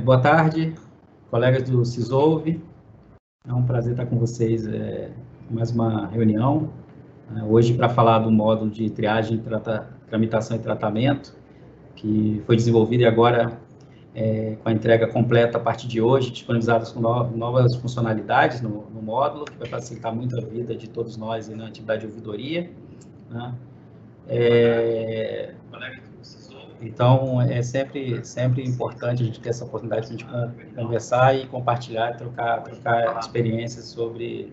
Boa tarde, colegas do CISOLVE. É um prazer estar com vocês em mais uma reunião. Hoje, para falar do módulo de triagem, tramitação e tratamento, que foi desenvolvido e agora com a entrega completa a partir de hoje, disponibilizadas com novas funcionalidades no módulo, que vai facilitar muito a vida de todos nós na atividade de ouvidoria, né? Então, é sempre importante a gente ter essa oportunidade de a gente conversar e compartilhar, trocar experiências sobre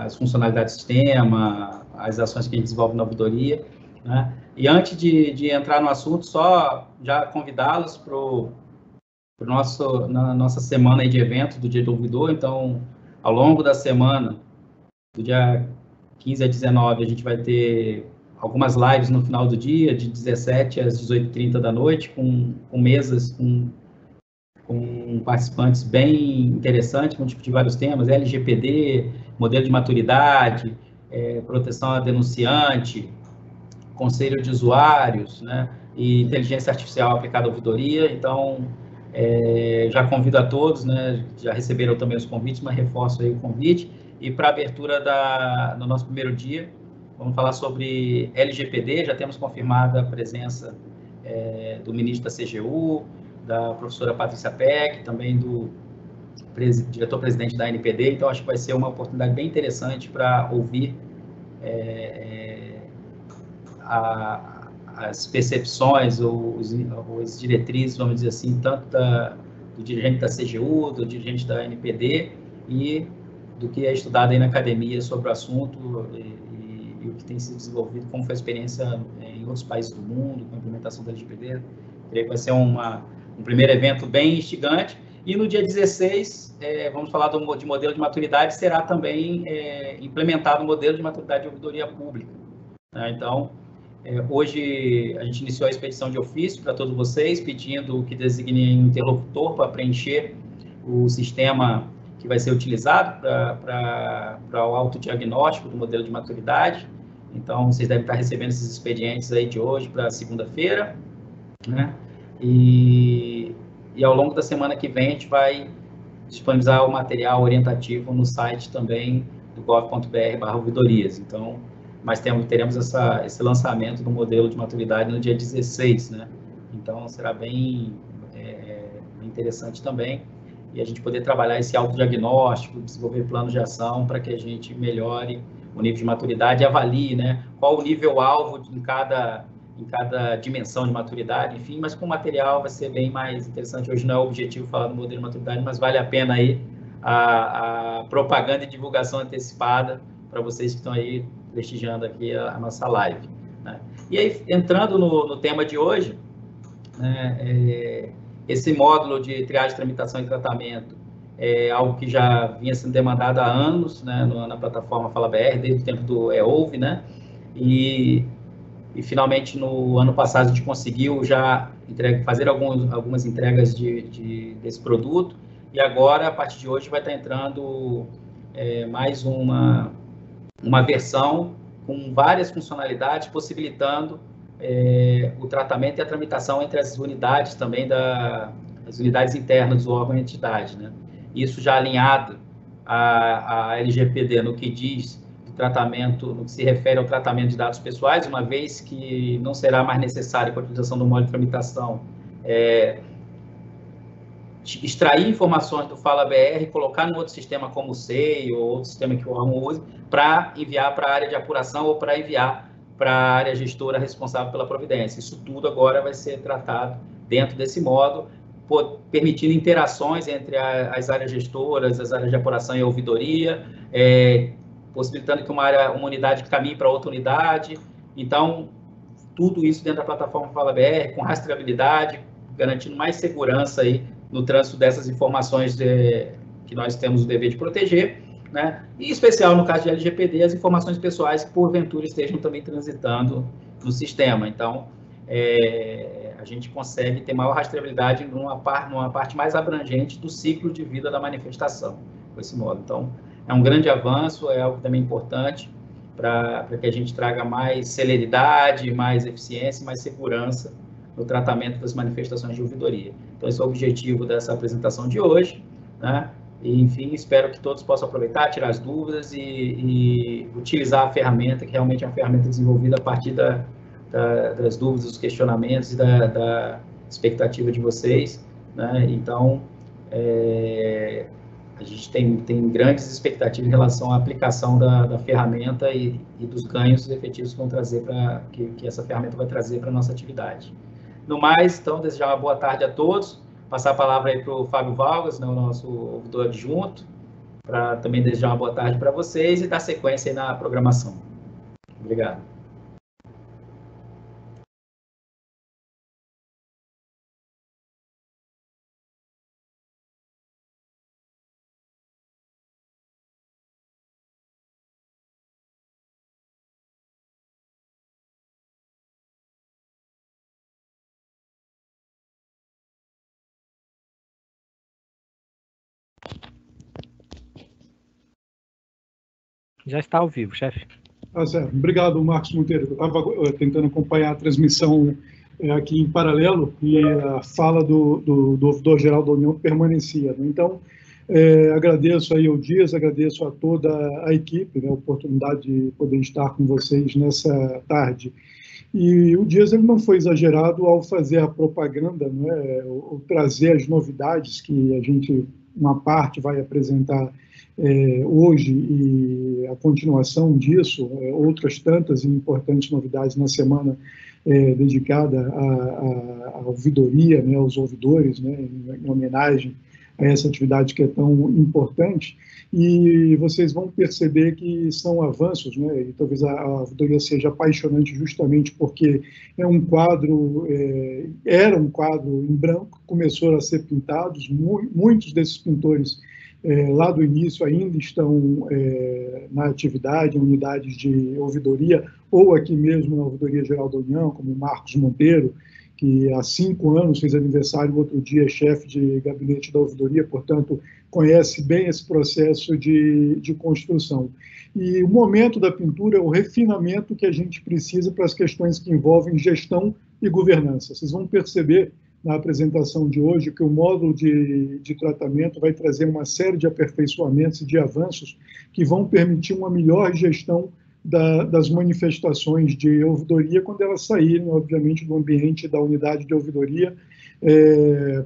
as funcionalidades do sistema, as ações que a gente desenvolve na ouvidoria, né? E antes de entrar no assunto, só já convidá-los para nossa semana aí de eventos do Dia do Ouvidor. Então, ao longo da semana, do dia 15 a 19, a gente vai ter algumas lives no final do dia, de 17 às 18h30 da noite, com mesas com participantes bem interessantes, com de vários temas, LGPD, modelo de maturidade, proteção a denunciante, conselho de usuários, né, e inteligência artificial aplicada à ouvidoria. Então, já convido a todos, né, já receberam também os convites, mas reforço aí o convite. E para a abertura no nosso primeiro dia, vamos falar sobre LGPD. Já temos confirmada a presença do ministro da CGU, da professora Patrícia Peck, também do diretor-presidente da NPD. Então, acho que vai ser uma oportunidade bem interessante para ouvir as percepções ou as diretrizes, vamos dizer assim, tanto do dirigente da CGU, do dirigente da NPD e do que é estudado aí na academia sobre o assunto e o que tem sido desenvolvido, como foi a experiência em outros países do mundo, com a implementação da LGPD. Creio que vai ser um primeiro evento bem instigante. E no dia 16, vamos falar de modelo de maturidade, será também implementado o modelo de maturidade de ouvidoria pública, né? Então, hoje a gente iniciou a expedição de ofício para todos vocês, pedindo que designem um interlocutor para preencher o sistema que vai ser utilizado para o autodiagnóstico do modelo de maturidade. Então, vocês devem estar recebendo esses expedientes aí de hoje para segunda-feira, né? E ao longo da semana que vem, a gente vai disponibilizar o material orientativo no site também do gov.br/ouvidorias. Então, mas teremos esse lançamento do modelo de maturidade no dia 16, né? Então, será bem interessante também, e a gente poder trabalhar esse autodiagnóstico, desenvolver planos de ação para que a gente melhore o nível de maturidade e avalie, né, qual o nível-alvo em cada dimensão de maturidade, enfim, mas com o material vai ser bem mais interessante. Hoje não é o objetivo falar do modelo de maturidade, mas vale a pena aí a propaganda e divulgação antecipada para vocês que estão aí prestigiando aqui a nossa live, né? E aí, entrando no tema de hoje, né, esse módulo de triagem, tramitação e tratamento é algo que já vinha sendo demandado há anos, né, na plataforma FalaBR, desde o tempo do EOLV, né? E finalmente, no ano passado, a gente conseguiu já fazer algumas entregas desse produto, e agora, a partir de hoje, vai estar entrando mais uma versão com várias funcionalidades, possibilitando o tratamento e a tramitação entre as unidades também, as unidades internas do órgão e entidade, né? Isso já alinhado à LGPD no que diz do tratamento, no que se refere ao tratamento de dados pessoais, uma vez que não será mais necessário, com a utilização do módulo de tramitação, extrair informações do FalaBR, colocar no outro sistema como o SEI ou outro sistema que o órgão use, para enviar para a área de apuração ou para enviar para a área gestora responsável pela providência. Isso tudo agora vai ser tratado dentro desse módulo, permitindo interações entre as áreas gestoras, as áreas de apuração e ouvidoria, possibilitando que uma unidade caminhe para outra unidade. Então, tudo isso dentro da plataforma FalaBR, com rastreabilidade, garantindo mais segurança aí no trânsito dessas informações que nós temos o dever de proteger, né? E, em especial, no caso de LGPD, as informações pessoais que, porventura, estejam também transitando no sistema. Então, a gente consegue ter maior rastreabilidade numa parte mais abrangente do ciclo de vida da manifestação, com esse modo. Então, é um grande avanço, é algo também importante para que a gente traga mais celeridade, mais eficiência e mais segurança no tratamento das manifestações de ouvidoria. Então, esse é o objetivo dessa apresentação de hoje, né? E, enfim, espero que todos possam aproveitar, tirar as dúvidas e utilizar a ferramenta, que realmente é uma ferramenta desenvolvida a partir das dúvidas, dos questionamentos e da expectativa de vocês, né? Então, a gente tem grandes expectativas em relação à aplicação da ferramenta e dos ganhos efetivos que vão trazer que essa ferramenta vai trazer para a nossa atividade. No mais, então, desejar uma boa tarde a todos. Passar a palavra aí para o Fábio Vargas, né, o nosso ouvidor adjunto, para também desejar uma boa tarde para vocês e dar sequência aí na programação. Obrigado. Já está ao vivo, chefe. Certo. Obrigado, Marcos Monteiro. Eu estava tentando acompanhar a transmissão aqui em paralelo e a fala do ouvidor-geral da União permanecia, né? Então, agradeço aí ao Dias, agradeço a toda a equipe, né, a oportunidade de poder estar com vocês nessa tarde. E o Dias ele não foi exagerado ao fazer a propaganda, né, ou trazer as novidades que a gente, uma parte, vai apresentar hoje e a continuação disso, outras tantas e importantes novidades na semana dedicada à ouvidoria, né, aos ouvidores, né, em homenagem a essa atividade que é tão importante. E vocês vão perceber que são avanços, né, e talvez a ouvidoria seja apaixonante justamente porque é um quadro, era um quadro em branco, começou a ser pintados, muitos desses pintores lá do início ainda estão na atividade, em unidades de ouvidoria, ou aqui mesmo na Ouvidoria Geral da União, como o Marcos Monteiro, que há 5 anos fez aniversário, no outro dia, chefe de gabinete da ouvidoria, portanto, conhece bem esse processo de construção. E o momento da pintura é o refinamento que a gente precisa para as questões que envolvem gestão e governança. Vocês vão perceber na apresentação de hoje que o módulo de tratamento vai trazer uma série de aperfeiçoamentos e de avanços que vão permitir uma melhor gestão das manifestações de ouvidoria quando elas saírem, obviamente, do ambiente da unidade de ouvidoria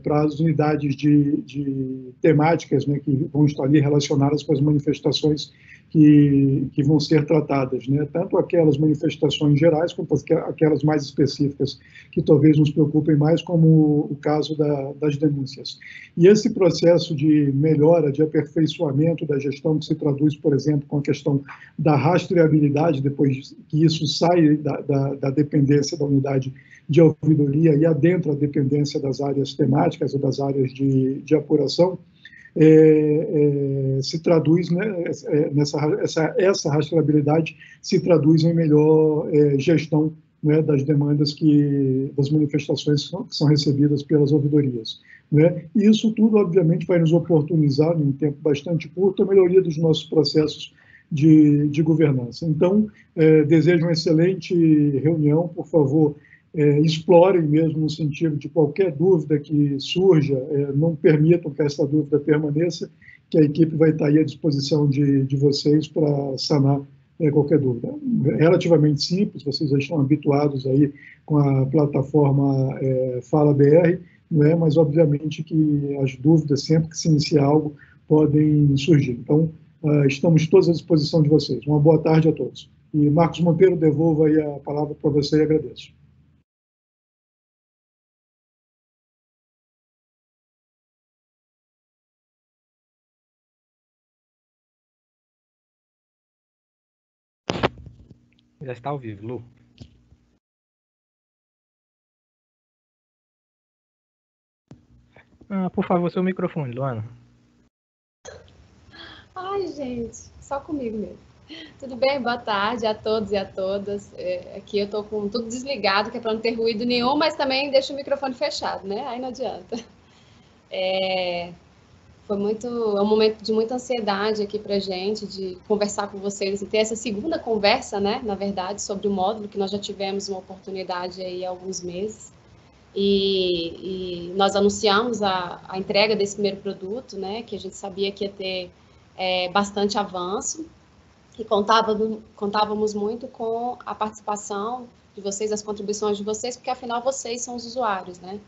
para as unidades de temáticas, né, que vão estar ali relacionadas com as manifestações que vão ser tratadas, né? Tanto aquelas manifestações gerais, quanto aquelas mais específicas, que talvez nos preocupem mais, como o caso das denúncias. E esse processo de melhora, de aperfeiçoamento da gestão, que se traduz, por exemplo, com a questão da rastreabilidade, depois que isso sai da dependência da unidade de ouvidoria e adentra a dependência das áreas temáticas ou das áreas de apuração, se traduz, né, essa rastreabilidade se traduz em melhor gestão, né, das demandas das manifestações que são recebidas pelas ouvidorias, né? E isso tudo, obviamente, vai nos oportunizar, em um tempo bastante curto, a melhoria dos nossos processos de governança. Então, desejo uma excelente reunião, por favor, explorem mesmo no sentido de qualquer dúvida que surja, não permitam que essa dúvida permaneça, que a equipe vai estar aí à disposição de vocês para sanar qualquer dúvida. Relativamente simples, vocês já estão habituados aí com a plataforma Fala BR, não é? Mas obviamente que as dúvidas, sempre que se iniciar algo, podem surgir. Então, estamos todos à disposição de vocês. Uma boa tarde a todos. E Marcos Monteiro, devolvo aí a palavra para você e agradeço. Já está ao vivo, Lu. Por favor, seu microfone, Luana. Ai, gente, só comigo mesmo. Tudo bem? Boa tarde a todos e a todas. Aqui eu estou com tudo desligado, que é para não ter ruído nenhum, mas também deixo o microfone fechado, né? Aí não adianta. É um momento de muita ansiedade aqui para a gente, de conversar com vocês, e ter essa segunda conversa, né, na verdade, sobre o módulo, que nós já tivemos uma oportunidade aí há alguns meses. e nós anunciamos a entrega desse primeiro produto, né, que a gente sabia que ia ter bastante avanço, e contávamos muito com a participação de vocês, as contribuições de vocês, porque afinal vocês são os usuários, né?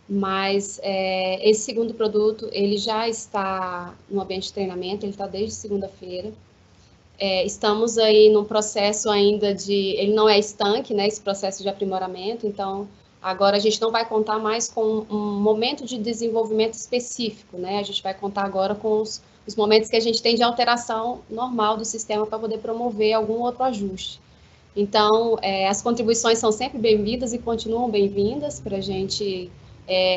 Mas esse segundo produto, ele já está no ambiente de treinamento, ele está desde segunda-feira. Estamos aí num processo ainda ele não é estanque, né, esse processo de aprimoramento, então agora a gente não vai contar mais com um momento de desenvolvimento específico, né, a gente vai contar agora com os momentos que a gente tem de alteração normal do sistema para poder promover algum outro ajuste. Então, as contribuições são sempre bem-vindas e continuam bem-vindas para a gente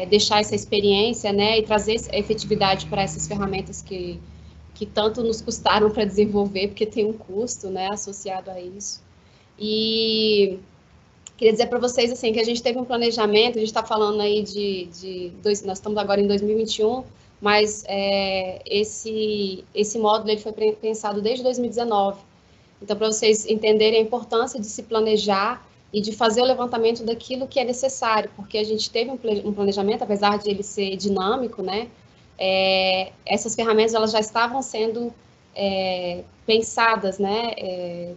deixar essa experiência, né, e trazer efetividade para essas ferramentas que tanto nos custaram para desenvolver, porque tem um custo, né, associado a isso. E queria dizer para vocês, assim, que a gente teve um planejamento, a gente está falando aí nós estamos agora em 2021, mas esse módulo ele foi pensado desde 2019. Então, para vocês entenderem a importância de se planejar e de fazer o levantamento daquilo que é necessário, porque a gente teve um planejamento, apesar de ele ser dinâmico, né? Essas ferramentas elas já estavam sendo pensadas, né,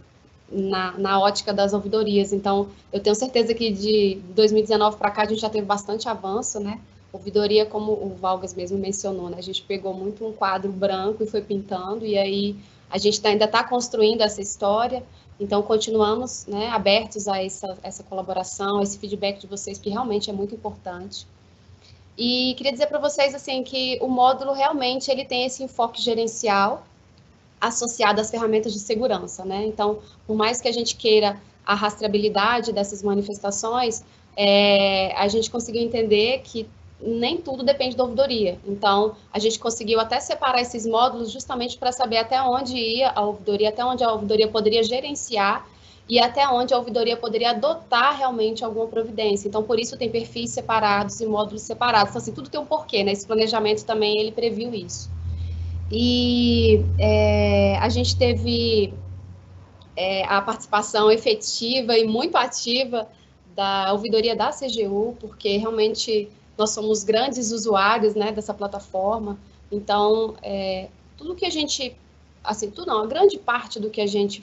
na ótica das ouvidorias. Então, eu tenho certeza que de 2019 para cá a gente já teve bastante avanço, né? Ouvidoria, como o Valgas mesmo mencionou, né? A gente pegou muito um quadro branco e foi pintando, e aí a gente ainda está construindo essa história. Então, continuamos, né, abertos a essa colaboração, esse feedback de vocês, que realmente é muito importante. E queria dizer para vocês, assim, que o módulo realmente ele tem esse enfoque gerencial associado às ferramentas de segurança, né? Então, por mais que a gente queira a rastreabilidade dessas manifestações, a gente conseguiu entender que nem tudo depende da ouvidoria. Então, a gente conseguiu até separar esses módulos justamente para saber até onde ia a ouvidoria, até onde a ouvidoria poderia gerenciar e até onde a ouvidoria poderia adotar realmente alguma providência. Então, por isso tem perfis separados e módulos separados. Então, assim, tudo tem um porquê, né? Esse planejamento também, ele previu isso. E a gente teve a participação efetiva e muito ativa da ouvidoria da CGU, porque realmente nós somos grandes usuários, né, dessa plataforma. Então, tudo que a gente... assim, tudo não, a grande parte do que a gente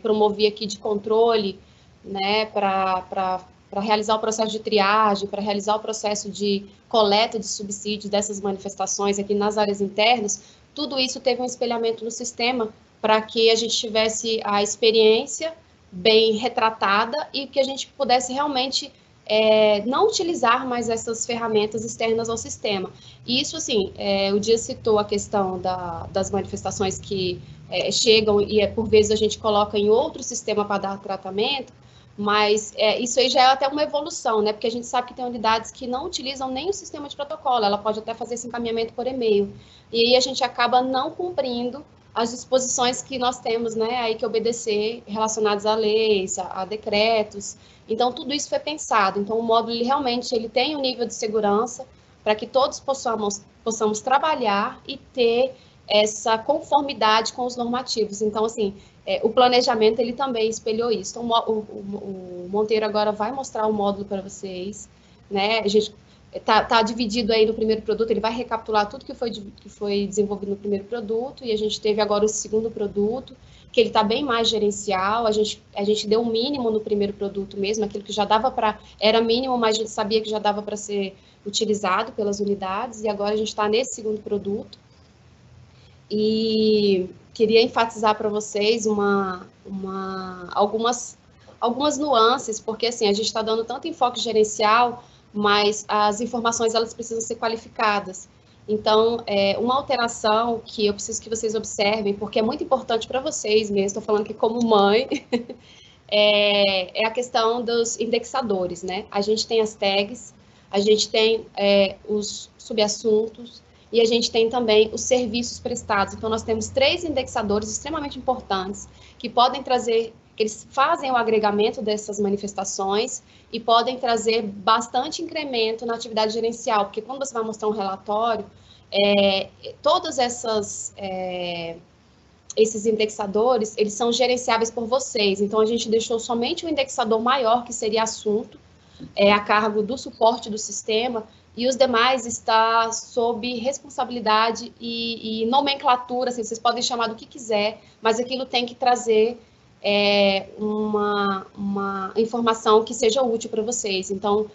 promovia aqui de controle, né, para realizar o processo de triagem, para realizar o processo de coleta de subsídios dessas manifestações aqui nas áreas internas, tudo isso teve um espelhamento no sistema para que a gente tivesse a experiência bem retratada e que a gente pudesse realmente não utilizar mais essas ferramentas externas ao sistema. E isso, assim, o Dias citou a questão das manifestações que chegam e, por vezes, a gente coloca em outro sistema para dar tratamento, mas isso aí já é até uma evolução, né? Porque a gente sabe que tem unidades que não utilizam nem o sistema de protocolo, ela pode até fazer esse encaminhamento por e-mail. E aí a gente acaba não cumprindo as disposições que nós temos, né, aí que obedecer relacionadas a leis, a decretos. Então, tudo isso foi pensado. Então, o módulo, ele realmente ele tem um nível de segurança para que todos possamos trabalhar e ter essa conformidade com os normativos. Então, assim, o planejamento, ele também espelhou isso. Então, o Monteiro agora vai mostrar o módulo para vocês, né? A gente tá dividido aí no primeiro produto, ele vai recapitular tudo que foi desenvolvido no primeiro produto, e a gente teve agora o segundo produto, que ele está bem mais gerencial. A gente deu um mínimo no primeiro produto mesmo, aquilo que já dava era mínimo, mas a gente sabia que já dava para ser utilizado pelas unidades, e agora a gente está nesse segundo produto. E queria enfatizar para vocês algumas nuances, porque assim, a gente está dando tanto enfoque gerencial, mas as informações elas precisam ser qualificadas. Então, uma alteração que eu preciso que vocês observem, porque é muito importante para vocês mesmo, estou falando aqui como mãe, é a questão dos indexadores, né? A gente tem as tags, a gente tem os subassuntos, e a gente tem também os serviços prestados. Então, nós temos 3 indexadores extremamente importantes, que podem trazer, eles fazem o agregamento dessas manifestações e podem trazer bastante incremento na atividade gerencial, porque quando você vai mostrar um relatório, todos esses indexadores, eles são gerenciáveis por vocês. Então, a gente deixou somente o indexador maior, que seria assunto, a cargo do suporte do sistema, e os demais está sob responsabilidade e nomenclatura, assim, vocês podem chamar do que quiser, mas aquilo tem que trazer uma informação que seja útil para vocês. Então,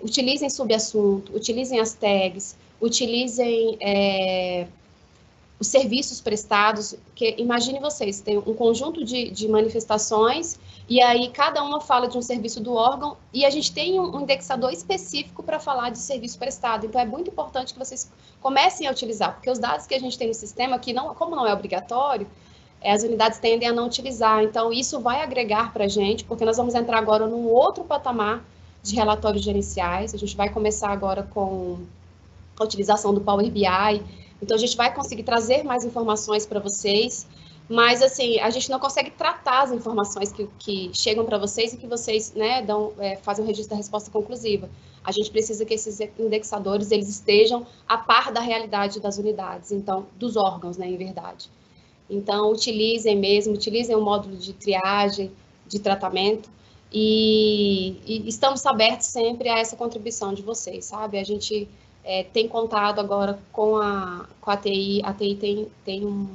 utilizem subassunto, utilizem as tags, utilizem os serviços prestados, que imagine vocês, tem um conjunto de manifestações, e aí cada uma fala de um serviço do órgão, e a gente tem um indexador específico para falar de serviço prestado. Então, é muito importante que vocês comecem a utilizar, porque os dados que a gente tem no sistema, que não, como não é obrigatório, as unidades tendem a não utilizar. Então, isso vai agregar para a gente, porque nós vamos entrar agora num outro patamar de relatórios gerenciais. A gente vai começar agora com a utilização do Power BI. Então, a gente vai conseguir trazer mais informações para vocês, mas, assim, a gente não consegue tratar as informações que chegam para vocês e que vocês, né, fazem o registro da resposta conclusiva. A gente precisa que esses indexadores, eles estejam a par da realidade das unidades, então, dos órgãos, né, em verdade. Então, utilizem o módulo de triagem, de tratamento, e estamos abertos sempre a essa contribuição de vocês, sabe? A gente tem contado agora com a TI, a TI tem um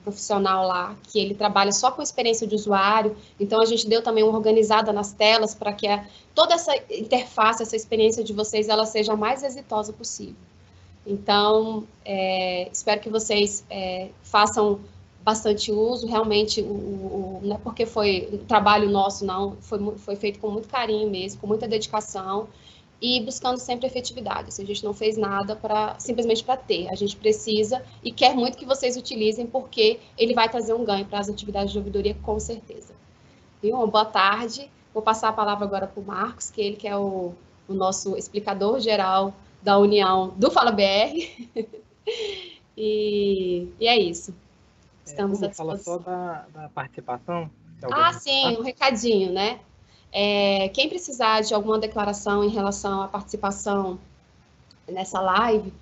profissional lá, que ele trabalha só com experiência de usuário, então a gente deu também uma organizada nas telas para que toda essa interface, essa experiência de vocês, ela seja a mais exitosa possível. Então, espero que vocês façam bastante uso, realmente, não é porque foi um trabalho nosso, não, foi feito com muito carinho mesmo, com muita dedicação, e buscando sempre efetividade. Assim, a gente não fez nada simplesmente para ter, a gente precisa e quer muito que vocês utilizem, porque ele vai trazer um ganho para as atividades de ouvidoria, com certeza. Viu? Uma boa tarde, vou passar a palavra agora para o Marcos, que ele que é o nosso explicador geral da União do Fala BR, e é isso. Estamos à disposição. Fala só da participação. Sim, um recadinho, né? Quem precisar de alguma declaração em relação à participação nessa live,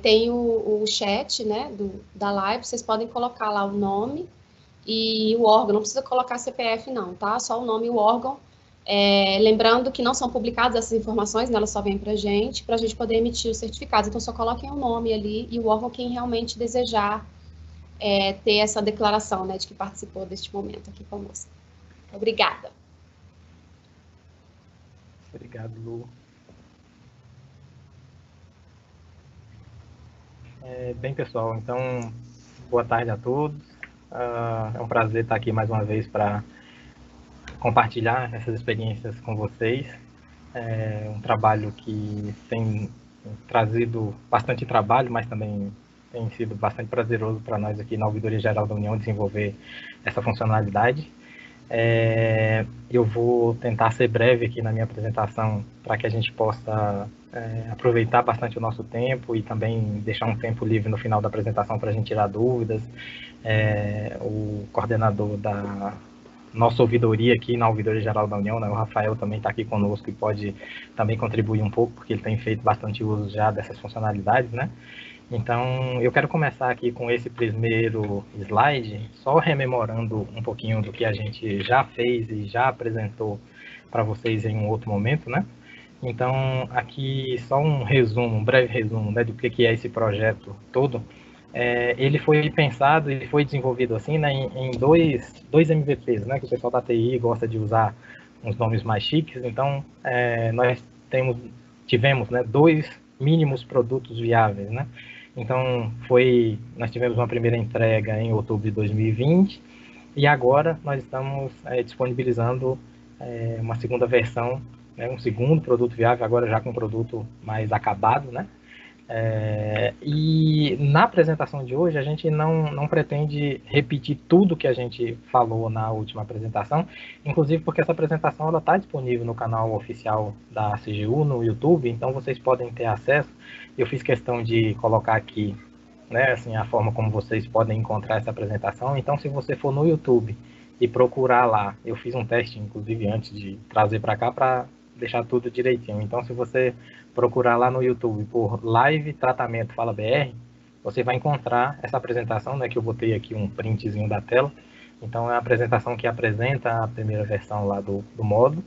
tem o chat, né, da live, vocês podem colocar lá o nome e o órgão, não precisa colocar CPF não, tá? Só o nome e o órgão. Lembrando que não são publicadas essas informações, né, elas só vêm para a gente poder emitir os certificados. Então, só coloquem o nome ali e o órgão quem realmente desejar ter essa declaração, né, de que participou deste momento aqui conosco. Obrigada. Obrigado, Lu. Bem, pessoal, então, boa tarde a todos. É um prazer estar aqui mais uma vez para compartilhar essas experiências com vocês. É um trabalho que tem trazido bastante trabalho, mas também tem sido bastante prazeroso para nós aqui na Ouvidoria Geral da União desenvolver essa funcionalidade. Eu vou tentar ser breve aqui na minha apresentação para que a gente possa aproveitar bastante o nosso tempo e também deixar um tempo livre no final da apresentação para a gente tirar dúvidas. O coordenador da nossa ouvidoria aqui na Ouvidoria Geral da União, né, o Rafael, também está aqui conosco e pode também contribuir um pouco, porque ele tem feito bastante uso já dessas funcionalidades, né? Então, eu quero começar aqui com esse primeiro slide, só rememorando um pouquinho do que a gente já fez e já apresentou para vocês em um outro momento, né? Então, aqui só um resumo, um breve resumo, né, do que é esse projeto todo. Ele foi pensado e foi desenvolvido assim, né, em dois MVPs, né, que o pessoal da TI gosta de usar uns nomes mais chiques. Então, nós tivemos, né, 2 mínimos produtos viáveis, né? Então, nós tivemos uma primeira entrega em outubro de 2020 e agora nós estamos disponibilizando uma segunda versão, né, um segundo produto viável, agora já com um produto mais acabado, né? E na apresentação de hoje a gente não pretende repetir tudo que a gente falou na última apresentação, inclusive porque essa apresentação está disponível no canal oficial da CGU, no YouTube, então vocês podem ter acesso. Eu fiz questão de colocar aqui, né, assim, a forma como vocês podem encontrar essa apresentação. Então, se você for no YouTube e procurar lá, eu fiz um teste, inclusive, antes de trazer para cá, para deixar tudo direitinho. Então, se você procurar lá no YouTube por Live Tratamento Fala BR, você vai encontrar essa apresentação, né, que eu botei aqui um printzinho da tela. Então, é a apresentação que apresenta a primeira versão lá do módulo.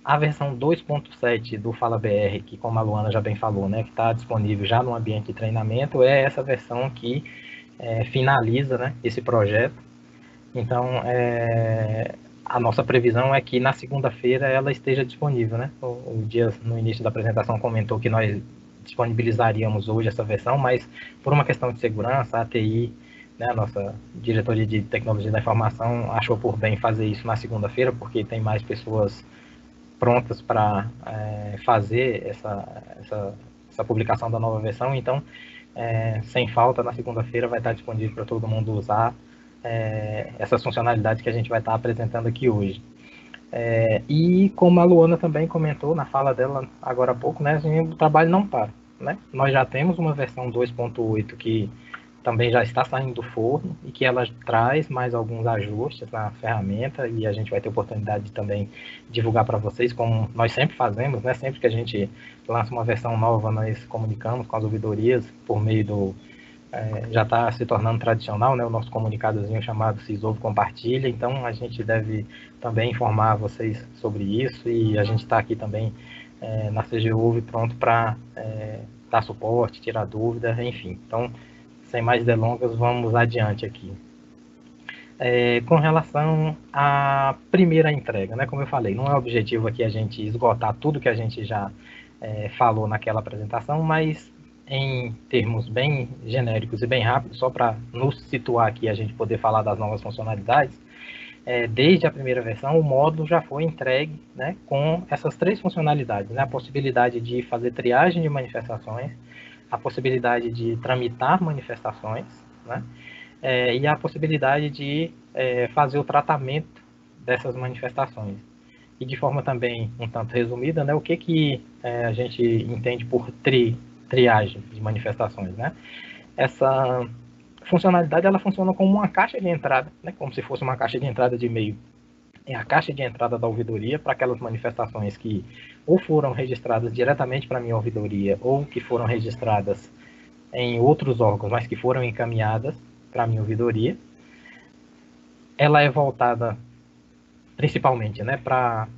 A versão 2.7 do Fala BR, que como a Luana já bem falou, né, que está disponível já no ambiente de treinamento, é essa versão que finaliza, né, esse projeto. Então, a nossa previsão é que na segunda-feira ela esteja disponível, né? O Dias, no início da apresentação, comentou que nós disponibilizaríamos hoje essa versão, mas por uma questão de segurança, a ATI, né, a nossa diretoria de tecnologia da informação, achou por bem fazer isso na segunda-feira, porque tem mais pessoas prontas para fazer essa publicação da nova versão. Então, sem falta, na segunda-feira vai estar disponível para todo mundo usar essas funcionalidades que a gente vai estar apresentando aqui hoje. E como a Luana também comentou na fala dela agora há pouco, né, o trabalho não para, né? Nós já temos uma versão 2.8 que também já está saindo do forno e que ela traz mais alguns ajustes na ferramenta, e a gente vai ter oportunidade de também divulgar para vocês, como nós sempre fazemos, né? Sempre que a gente lança uma versão nova, nós comunicamos com as ouvidorias por meio do já está se tornando tradicional, né, o nosso comunicadozinho chamado Sisouve Compartilha. Então a gente deve também informar vocês sobre isso, e a gente está aqui também na CGUV pronto para dar suporte, tirar dúvida, enfim. Então, sem mais delongas, vamos adiante aqui. Com relação à primeira entrega, né, como eu falei, não é objetivo aqui a gente esgotar tudo que a gente já falou naquela apresentação, mas em termos bem genéricos e bem rápidos, só para nos situar aqui, a gente poder falar das novas funcionalidades, desde a primeira versão, o módulo já foi entregue, né, com essas 3 funcionalidades, né, a possibilidade de fazer triagem de manifestações, a possibilidade de tramitar manifestações, né, e a possibilidade de fazer o tratamento dessas manifestações. E de forma também um tanto resumida, né, o que a gente entende por triagem de manifestações, né? Essa funcionalidade ela funciona como uma caixa de entrada, né? Como se fosse uma caixa de entrada de e-mail. É a caixa de entrada da ouvidoria para aquelas manifestações que ou foram registradas diretamente para a minha ouvidoria ou que foram registradas em outros órgãos, mas que foram encaminhadas para a minha ouvidoria. Ela é voltada principalmente, né, para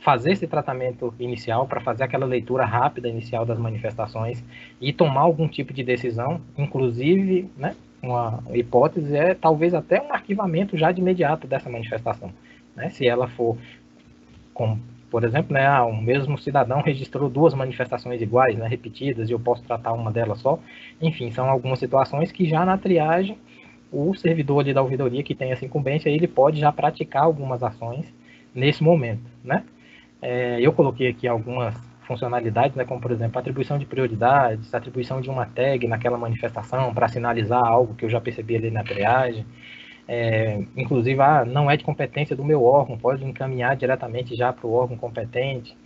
fazer esse tratamento inicial, para fazer aquela leitura rápida inicial das manifestações e tomar algum tipo de decisão, inclusive, né, uma hipótese talvez até um arquivamento já de imediato dessa manifestação, né, se ela for, como, por exemplo, né, o mesmo cidadão registrou 2 manifestações iguais, né, repetidas, e eu posso tratar uma delas só. Enfim, são algumas situações que já na triagem, o servidor ali da ouvidoria que tem essa incumbência, ele pode já praticar algumas ações nesse momento, né. Eu coloquei aqui algumas funcionalidades, né, como, por exemplo, atribuição de prioridades, atribuição de uma tag naquela manifestação para sinalizar algo que eu já percebi ali na triagem. Inclusive, não é de competência do meu órgão, pode encaminhar diretamente já para o órgão competente.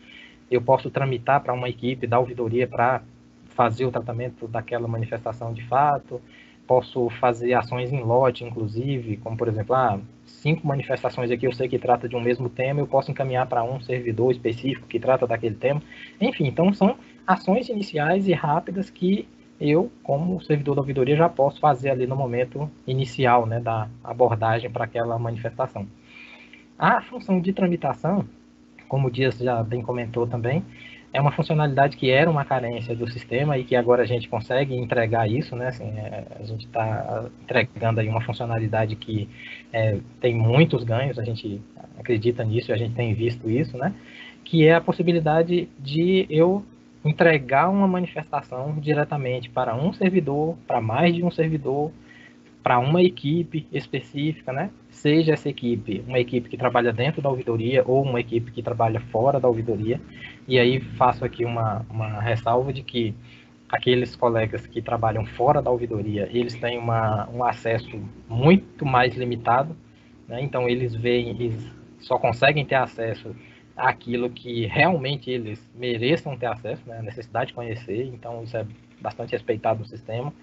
Eu posso tramitar para uma equipe da ouvidoria para fazer o tratamento daquela manifestação de fato. Posso fazer ações em lote, inclusive, como, por exemplo, 5 manifestações aqui eu sei que trata de um mesmo tema, eu posso encaminhar para um servidor específico que trata daquele tema. Enfim, então são ações iniciais e rápidas que eu, como servidor da ouvidoria, já posso fazer ali no momento inicial, né, da abordagem para aquela manifestação. A função de tramitação, como o Dias já bem comentou também, é uma funcionalidade que era uma carência do sistema e que agora a gente consegue entregar isso, né? Assim, a gente está entregando aí uma funcionalidade que tem muitos ganhos, a gente acredita nisso e a gente tem visto isso, né? Que é a possibilidade de eu entregar uma manifestação diretamente para um servidor, para mais de um servidor, para uma equipe específica, né? Seja essa equipe uma equipe que trabalha dentro da ouvidoria ou uma equipe que trabalha fora da ouvidoria. E aí faço aqui uma ressalva de que aqueles colegas que trabalham fora da ouvidoria, eles têm um acesso muito mais limitado, né? Então eles só conseguem ter acesso àquilo que realmente eles mereçam ter acesso, né? A necessidade de conhecer, então isso é bastante respeitado no sistema.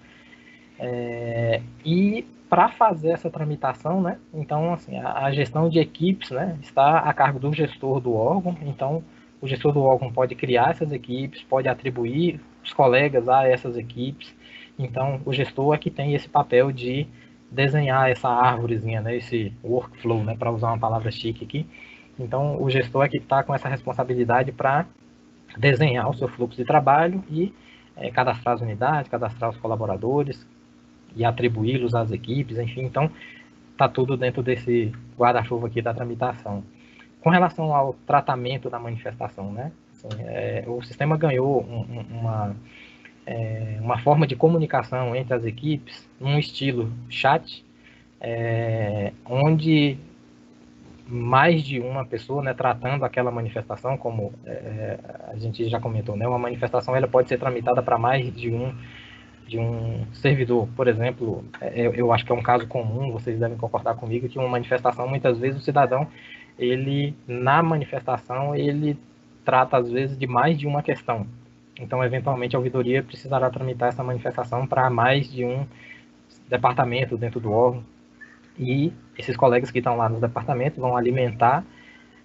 E para fazer essa tramitação, né, então assim, a gestão de equipes, né, está a cargo do gestor do órgão. Então o gestor do órgão pode criar essas equipes, pode atribuir os colegas a essas equipes. Então o gestor é que tem esse papel de desenhar essa árvorezinha, né, esse workflow, né, para usar uma palavra chique aqui, Então, o gestor é que está com essa responsabilidade para desenhar o seu fluxo de trabalho e cadastrar as unidades, cadastrar os colaboradores e atribuí-los às equipes, enfim. Então, está tudo dentro desse guarda-chuva aqui da tramitação. Com relação ao tratamento da manifestação, né? Assim, o sistema ganhou uma forma de comunicação entre as equipes, num estilo chat, onde mais de uma pessoa, né, tratando aquela manifestação, como a gente já comentou, né, uma manifestação ela pode ser tramitada para mais de um servidor. Por exemplo, eu acho que é um caso comum, vocês devem concordar comigo, que uma manifestação, muitas vezes o cidadão, na manifestação, ele trata às vezes de mais de uma questão. Então, eventualmente, a ouvidoria precisará tramitar essa manifestação para mais de um departamento dentro do órgão. E esses colegas que estão lá nos departamentos vão alimentar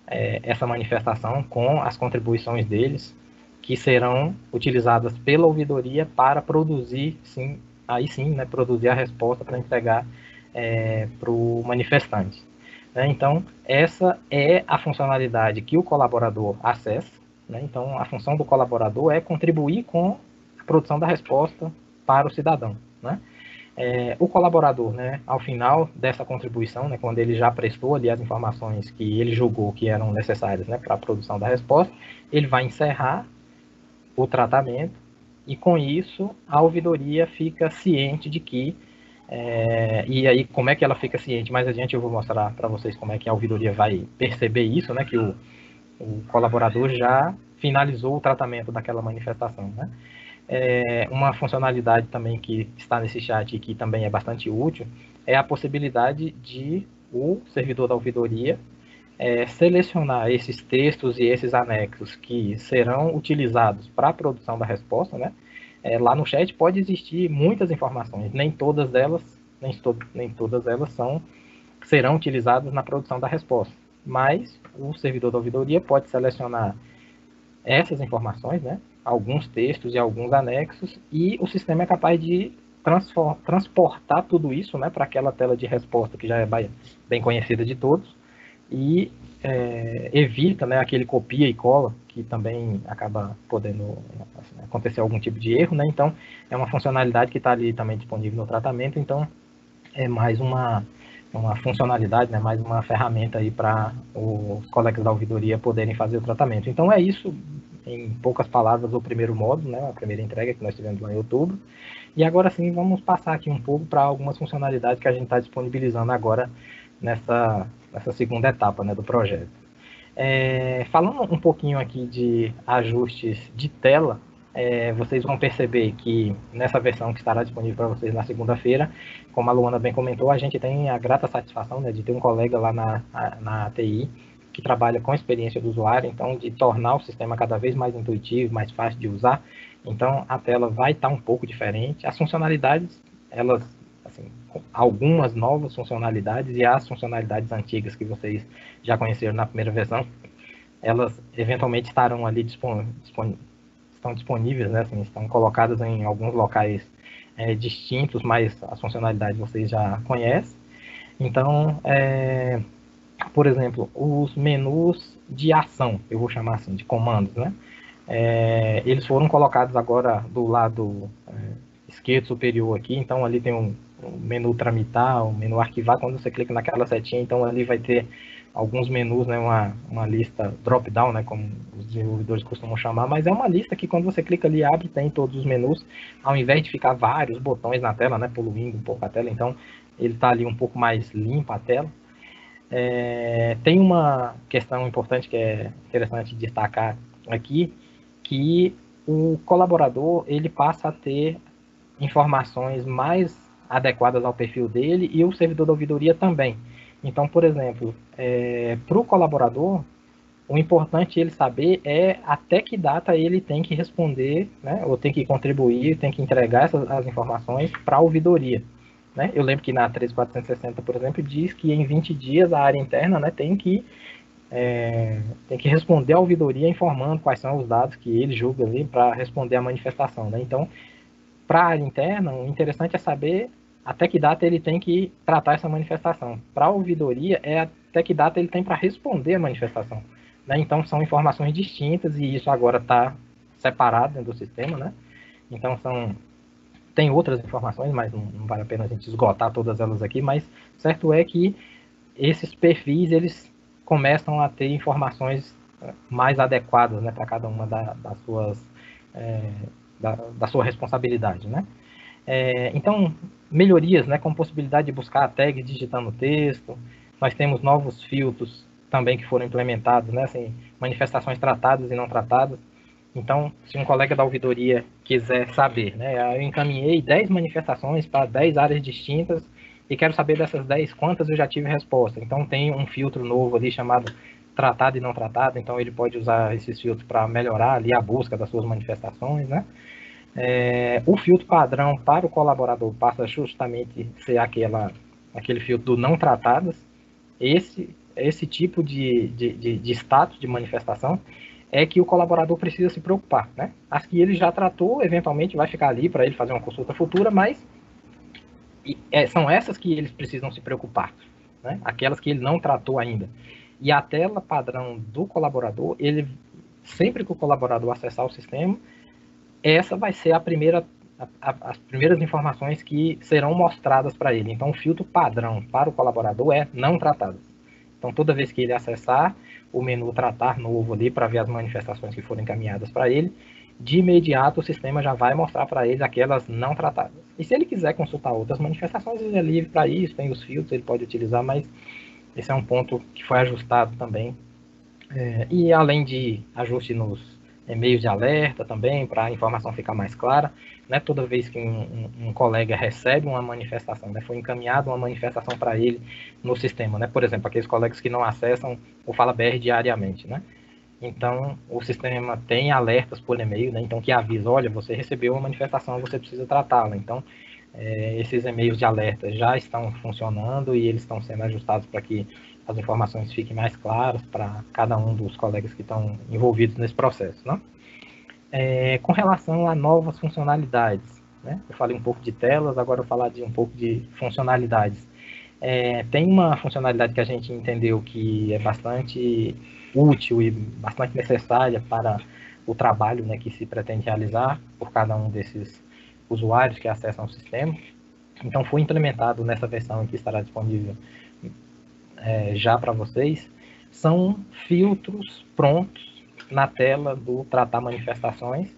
essa manifestação com as contribuições deles, que serão utilizadas pela ouvidoria para produzir, né, produzir a resposta para entregar para o manifestante. Então, essa é a funcionalidade que o colaborador acessa. Né? Então, a função do colaborador é contribuir com a produção da resposta para o cidadão. Né? O colaborador, né, ao final dessa contribuição, né, quando ele já prestou ali as informações que ele julgou que eram necessárias, né, para a produção da resposta, ele vai encerrar o tratamento e, com isso, a ouvidoria fica ciente de que, e aí como é que ela fica ciente? Mais adiante eu vou mostrar para vocês como é que a ouvidoria vai perceber isso, né, que o colaborador já finalizou o tratamento daquela manifestação, né? Uma funcionalidade também que está nesse chat e que também é bastante útil é a possibilidade de o servidor da ouvidoria selecionar esses textos e esses anexos que serão utilizados para a produção da resposta, né? Lá no chat pode existir muitas informações, nem todas elas serão utilizadas na produção da resposta, mas o servidor da ouvidoria pode selecionar essas informações, né? Alguns textos e alguns anexos, e o sistema é capaz de transportar tudo isso, né, para aquela tela de resposta que já é bem conhecida de todos, e evita, né, aquele copia e cola, que também acaba podendo acontecer algum tipo de erro, né? Então, é uma funcionalidade que está ali também disponível no tratamento, então é mais uma funcionalidade, né, mais uma ferramenta aí para os colegas da ouvidoria poderem fazer o tratamento. Então, é isso, em poucas palavras, o primeiro módulo, né, a primeira entrega que nós tivemos lá em outubro. E agora sim, vamos passar aqui um pouco para algumas funcionalidades que a gente está disponibilizando agora nessa segunda etapa, né, do projeto. Falando um pouquinho aqui de ajustes de tela, vocês vão perceber que nessa versão que estará disponível para vocês na segunda-feira, como a Luana bem comentou, a gente tem a grata satisfação, né, de ter um colega lá na TI que trabalha com a experiência do usuário, então de tornar o sistema cada vez mais intuitivo, mais fácil de usar. Então a tela vai estar um pouco diferente. As funcionalidades, elas, assim, algumas novas funcionalidades e as funcionalidades antigas que vocês já conheceram na primeira versão, elas eventualmente estarão ali estão disponíveis, né, assim, estão colocadas em alguns locais distintos, mas as funcionalidades vocês já conhecem. Então, por exemplo, os menus de ação, eu vou chamar assim, de comandos, né? Eles foram colocados agora do lado esquerdo superior aqui, então ali tem um menu tramitar, um menu arquivar. Quando você clica naquela setinha, então ali vai ter alguns menus, né, uma lista drop-down, né, como os desenvolvedores costumam chamar, mas é uma lista que quando você clica ali, abre, tem todos os menus, ao invés de ficar vários botões na tela, né, poluindo um pouco a tela, então ele está ali um pouco mais limpa a tela. Tem uma questão importante que é interessante destacar aqui, que o colaborador ele passa a ter informações mais adequadas ao perfil dele e o servidor da ouvidoria também. Então, por exemplo, para o colaborador, o importante ele saber é até que data ele tem que responder, né, ou tem que contribuir, tem que entregar as informações para a ouvidoria. Né? Eu lembro que na 13460, por exemplo, diz que em 20 dias a área interna, né, tem que responder à ouvidoria informando quais são os dados que ele julga ali para responder à manifestação. Né? Então, para a área interna, o interessante é saber até que data ele tem que tratar essa manifestação. Para a ouvidoria, é até que data ele tem para responder a manifestação. Né? Então, são informações distintas e isso agora está separado dentro do sistema. Né? Então, tem outras informações, mas não vale a pena a gente esgotar todas elas aqui, mas certo é que esses perfis, eles começam a ter informações mais adequadas, né, para cada uma das suas, da sua responsabilidade, né? Então, melhorias, né, com possibilidade de buscar tags digitando texto, nós temos novos filtros também que foram implementados, né, assim, manifestações tratadas e não tratadas. Então, se um colega da ouvidoria quiser saber, né, eu encaminhei 10 manifestações para 10 áreas distintas e quero saber dessas 10 quantas eu já tive resposta. Então, tem um filtro novo ali chamado tratado e não tratado, então ele pode usar esses filtros para melhorar ali a busca das suas manifestações, né? O filtro padrão para o colaborador passa justamente a ser aquele filtro do não tratadas. Esse tipo de status de manifestação é que o colaborador precisa se preocupar, né? As que ele já tratou, eventualmente vai ficar ali para ele fazer uma consulta futura, mas são essas que eles precisam se preocupar, né? Aquelas que ele não tratou ainda. E a tela padrão do colaborador, sempre que o colaborador acessar o sistema, essa vai ser as primeiras informações que serão mostradas para ele. Então, o filtro padrão para o colaborador é não tratadas. Então, toda vez que ele acessar o menu tratar novo ali para ver as manifestações que foram encaminhadas para ele, de imediato o sistema já vai mostrar para ele aquelas não tratadas. E se ele quiser consultar outras manifestações, ele é livre para isso, tem os filtros, ele pode utilizar, mas esse é um ponto que foi ajustado também. E além de ajuste nos e-mails de alerta também, para a informação ficar mais clara, né? Toda vez que um colega recebe uma manifestação, né? Foi encaminhada uma manifestação para ele no sistema, né? Por exemplo, aqueles colegas que não acessam o Fala BR diariamente, né? Então, o sistema tem alertas por e-mail, né? Então, que avisa, olha, você recebeu uma manifestação, você precisa tratá-la. Então, esses e-mails de alerta já estão funcionando e eles estão sendo ajustados para que as informações fiquem mais claras para cada um dos colegas que estão envolvidos nesse processo, né? Com relação a novas funcionalidades, né? Eu falei um pouco de telas, agora eu vou falar de um pouco de funcionalidades. Tem uma funcionalidade que a gente entendeu que é bastante útil e bastante necessária para o trabalho, né, que se pretende realizar por cada um desses usuários que acessam o sistema. Então, foi implementado nessa versão que estará disponível já para vocês, são filtros prontos na tela do tratar manifestações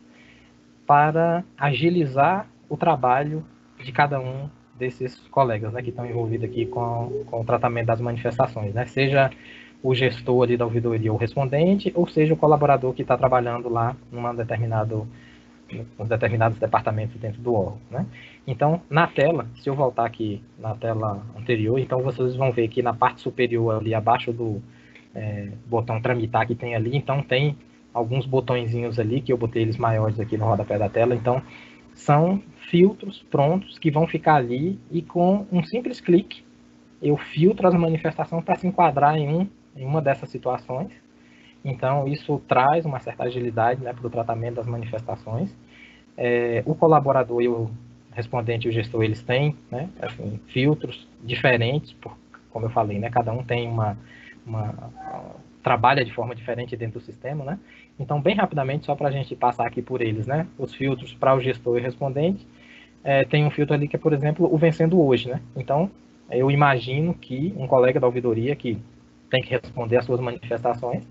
para agilizar o trabalho de cada um desses colegas, né, que estão envolvidos aqui com o tratamento das manifestações, né, seja o gestor ali da ouvidoria ou respondente, ou seja o colaborador que está trabalhando lá nos determinados departamentos dentro do órgão, né? Então, na tela, se eu voltar aqui na tela anterior, então vocês vão ver que na parte superior ali, abaixo do botão tramitar que tem ali, então tem alguns botõezinhos ali, que eu botei eles maiores aqui no rodapé da tela, então são filtros prontos que vão ficar ali e com um simples clique eu filtro as manifestações para se enquadrar em uma dessas situações. Então, isso traz uma certa agilidade, né, para o tratamento das manifestações. O colaborador e o respondente e o gestor, eles têm, né, assim, filtros diferentes, como eu falei, né, cada um tem trabalha de forma diferente dentro do sistema, né? Então, bem rapidamente, só para a gente passar aqui por eles, né? Os filtros para o gestor e respondente, tem um filtro ali que é, por exemplo, o vencendo hoje, né? Então, eu imagino que um colega da ouvidoria que tem que responder às suas manifestações,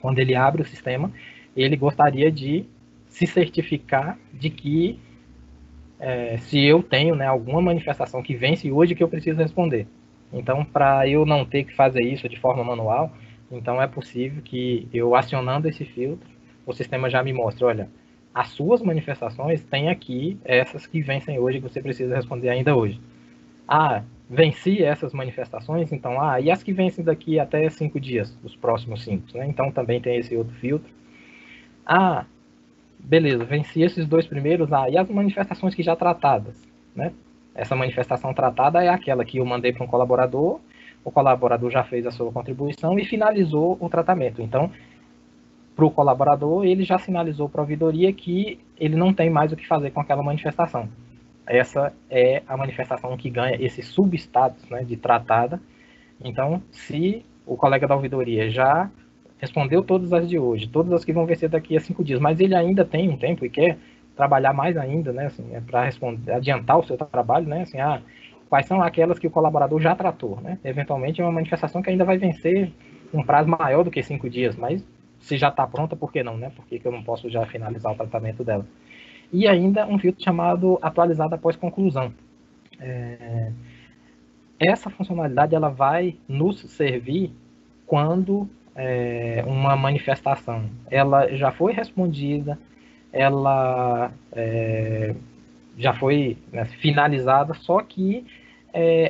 quando ele abre o sistema, ele gostaria de se certificar de que se eu tenho, né, alguma manifestação que vence hoje que eu preciso responder. Então, para eu não ter que fazer isso de forma manual, então é possível que eu acionando esse filtro, o sistema já me mostre, olha, as suas manifestações têm aqui essas que vencem hoje que você precisa responder ainda hoje. Venci essas manifestações, então, e as que vencem daqui até 5 dias, os próximos 5, né? Então também tem esse outro filtro. Beleza, venci esses 2 primeiros, e as manifestações que já tratadas, né? Essa manifestação tratada é aquela que eu mandei para um colaborador, o colaborador já fez a sua contribuição e finalizou o tratamento. Então, para o colaborador, ele já sinalizou para a ouvidoria que ele não tem mais o que fazer com aquela manifestação. Essa é a manifestação que ganha esse substatus, né, de tratada. Então, se o colega da ouvidoria já respondeu todas as de hoje, todas as que vão vencer daqui a 5 dias, mas ele ainda tem um tempo e quer trabalhar mais ainda, né, assim, para adiantar o seu trabalho, né, assim, quais são aquelas que o colaborador já tratou, né, eventualmente é uma manifestação que ainda vai vencer um prazo maior do que 5 dias, mas se já está pronta, por que não, né, por que eu não posso já finalizar o tratamento dela? E ainda um filtro chamado atualizado após conclusão. Essa funcionalidade ela vai nos servir quando uma manifestação ela já foi respondida, ela já foi, né, finalizada, só que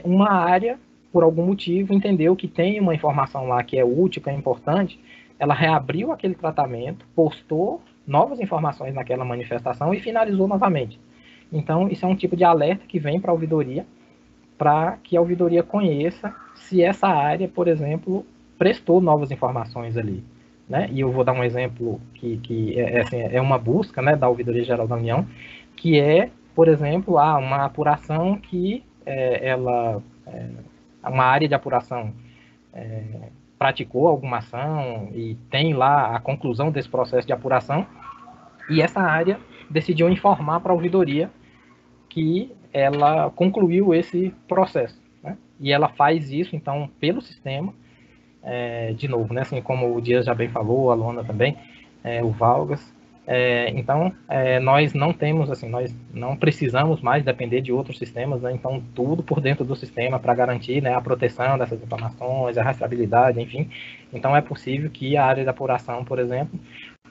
uma área, por algum motivo, entendeu que tem uma informação lá que é útil, que é importante, ela reabriu aquele tratamento, postou novas informações naquela manifestação e finalizou novamente. Então, isso é um tipo de alerta que vem para a ouvidoria, para que a ouvidoria conheça se essa área, por exemplo, prestou novas informações ali, né? E eu vou dar um exemplo que é uma busca, né, da Ouvidoria Geral da União, que é, por exemplo, uma apuração que uma área de apuração praticou alguma ação e tem lá a conclusão desse processo de apuração, e essa área decidiu informar para a ouvidoria que ela concluiu esse processo, né? E ela faz isso, então, pelo sistema, de novo, né? Assim como o Dias já bem falou, a Luana também, o Valgas. Então, nós não temos, assim, nós não precisamos mais depender de outros sistemas, né? Então, tudo por dentro do sistema para garantir, né, a proteção dessas informações, a rastreabilidade, enfim. Então, é possível que a área de apuração, por exemplo,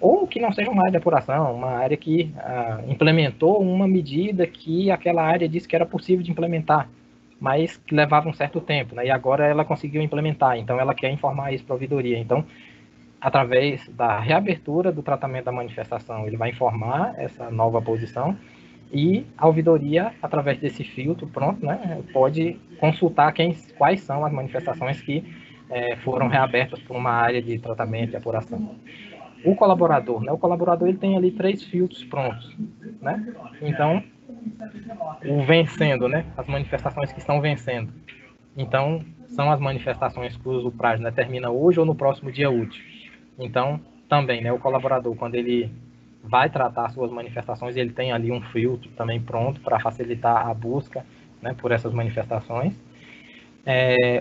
ou que não seja uma área de apuração, uma área que implementou uma medida que aquela área disse que era possível de implementar, mas que levava um certo tempo, né? E agora ela conseguiu implementar, então ela quer informar isso para a ouvidoria. Então, através da reabertura do tratamento da manifestação, ele vai informar essa nova posição e a ouvidoria, através desse filtro, pronto, né, pode consultar quais são as manifestações que foram reabertas por uma área de tratamento e apuração. O colaborador, né? O colaborador ele tem ali 3 filtros prontos, né? Então, o vencendo, né? As manifestações que estão vencendo. Então, são as manifestações cujo prazo, né, termina hoje ou no próximo dia útil. Então, também, né? O colaborador, quando ele vai tratar suas manifestações, ele tem ali um filtro também pronto para facilitar a busca, né, por essas manifestações.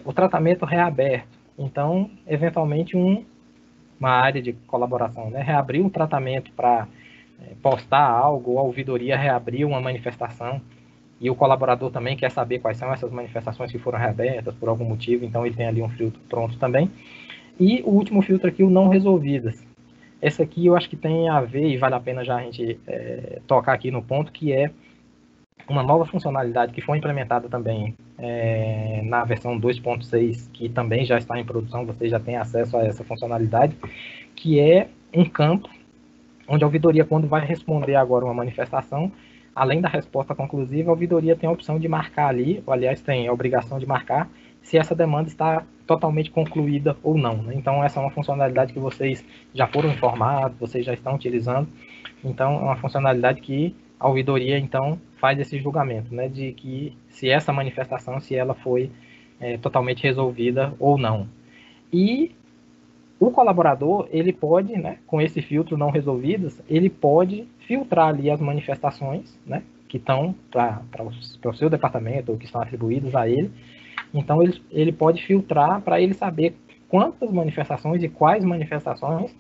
O tratamento reaberto. Então, eventualmente, uma área de colaboração, né, reabrir um tratamento para postar algo, ou a ouvidoria reabrir uma manifestação, e o colaborador também quer saber quais são essas manifestações que foram reabertas por algum motivo, então ele tem ali um filtro pronto também. E o último filtro aqui, o não resolvidas. Esse aqui eu acho que tem a ver, e vale a pena já a gente tocar aqui no ponto, que é uma nova funcionalidade que foi implementada também na versão 2.6, que também já está em produção, você já tem acesso a essa funcionalidade, que é um campo onde a ouvidoria, quando vai responder agora uma manifestação, além da resposta conclusiva, a ouvidoria tem a opção de marcar ali, ou aliás, tem a obrigação de marcar se essa demanda está totalmente concluída ou não, né? Então, essa é uma funcionalidade que vocês já foram informados, vocês já estão utilizando. Então, é uma funcionalidade que a ouvidoria, então, faz esse julgamento, né, de que se essa manifestação, se ela foi totalmente resolvida ou não. E o colaborador, ele pode, né, com esse filtro não resolvidas, ele pode filtrar ali as manifestações, né, que estão para o seu departamento ou que estão atribuídas a ele. Então, ele pode filtrar para ele saber quantas manifestações e quais manifestações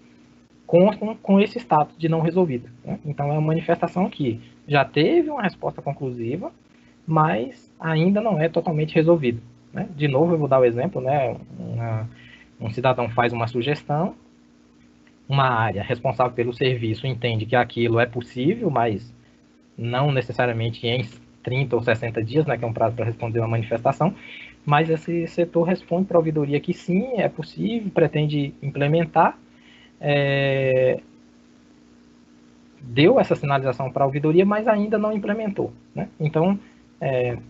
constam com esse status de não resolvida, né? Então, é uma manifestação que já teve uma resposta conclusiva, mas ainda não é totalmente resolvida, né? De novo, eu vou dar o exemplo, né? Um cidadão faz uma sugestão, uma área responsável pelo serviço entende que aquilo é possível, mas não necessariamente em 30 ou 60 dias, né, que é um prazo para responder uma manifestação, mas esse setor responde para a ouvidoria que sim, é possível, pretende implementar, deu essa sinalização para a ouvidoria, mas ainda não implementou, né? Então,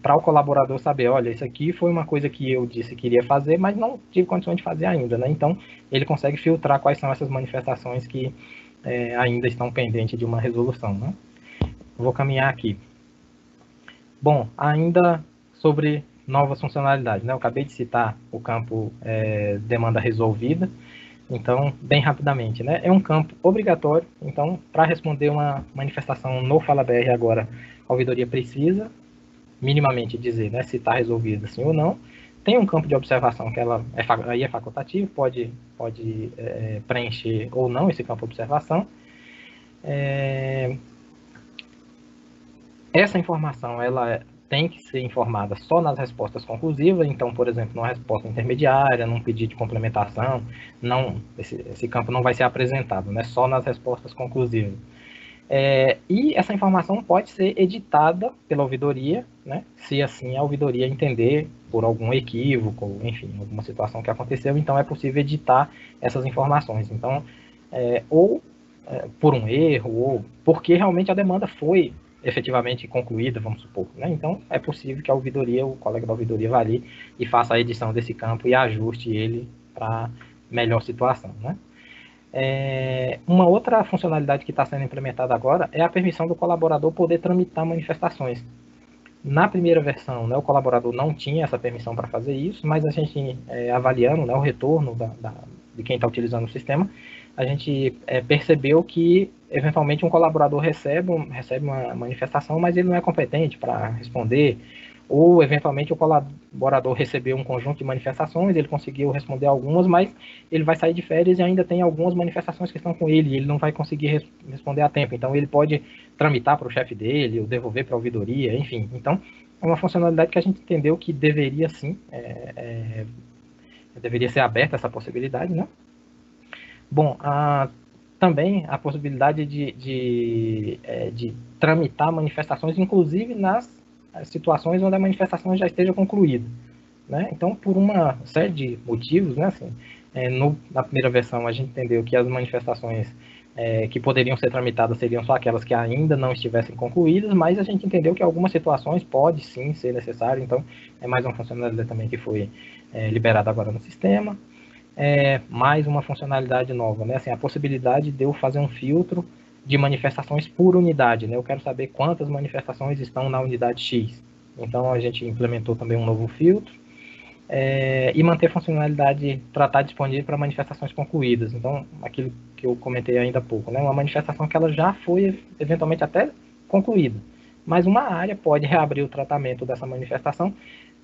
para o colaborador saber, olha, isso aqui foi uma coisa que eu disse que iria fazer, mas não tive condições de fazer ainda, né? Então, ele consegue filtrar quais são essas manifestações que ainda estão pendentes de uma resolução, né? Vou caminhar aqui. Bom, ainda sobre novas funcionalidades, né? Eu acabei de citar o campo demanda resolvida, então, bem rapidamente, né? É um campo obrigatório, então, para responder uma manifestação no FalaBR agora, a ouvidoria precisa minimamente dizer, né, se está resolvida sim ou não. Tem um campo de observação que aí é facultativo, pode preencher ou não esse campo de observação. Essa informação ela tem que ser informada só nas respostas conclusivas, então, por exemplo, numa resposta intermediária, num pedido de complementação, esse campo não vai ser apresentado, né, só nas respostas conclusivas. E essa informação pode ser editada pela ouvidoria, né, se assim a ouvidoria entender por algum equívoco, enfim, alguma situação que aconteceu, então é possível editar essas informações. Então, ou por um erro, ou porque realmente a demanda foi efetivamente concluída, vamos supor, né? Então, é possível que a ouvidoria, o colega da ouvidoria vá ali e faça a edição desse campo e ajuste ele para melhor situação, né? Uma outra funcionalidade que está sendo implementada agora é a permissão do colaborador poder tramitar manifestações. Na primeira versão, né, o colaborador não tinha essa permissão para fazer isso, mas a gente, avaliando, né, o retorno de quem está utilizando o sistema, a gente percebeu que, eventualmente, um colaborador recebe uma manifestação, mas ele não é competente para responder, ou, eventualmente, o colaborador recebeu um conjunto de manifestações, ele conseguiu responder algumas, mas ele vai sair de férias e ainda tem algumas manifestações que estão com ele, e ele não vai conseguir responder a tempo. Então, ele pode tramitar para o chefe dele, ou devolver para a ouvidoria, enfim. Então, é uma funcionalidade que a gente entendeu que deveria, sim, deveria ser aberta essa possibilidade, né? Bom, também a possibilidade de tramitar manifestações, inclusive nas situações onde a manifestação já esteja concluída, né? Então, por uma série de motivos, né, assim, na primeira versão a gente entendeu que as manifestações que poderiam ser tramitadas seriam só aquelas que ainda não estivessem concluídas, mas a gente entendeu que algumas situações pode sim ser necessário, então é mais uma funcionalidade também que foi liberada agora no sistema. Mais uma funcionalidade nova, né? Assim, a possibilidade de eu fazer um filtro de manifestações por unidade, né? Eu quero saber quantas manifestações estão na unidade X. Então, a gente implementou também um novo filtro e manter a funcionalidade tratar disponível para manifestações concluídas. Então, aquilo que eu comentei ainda há pouco, né? Uma manifestação que ela já foi, eventualmente, até concluída, mas uma área pode reabrir o tratamento dessa manifestação.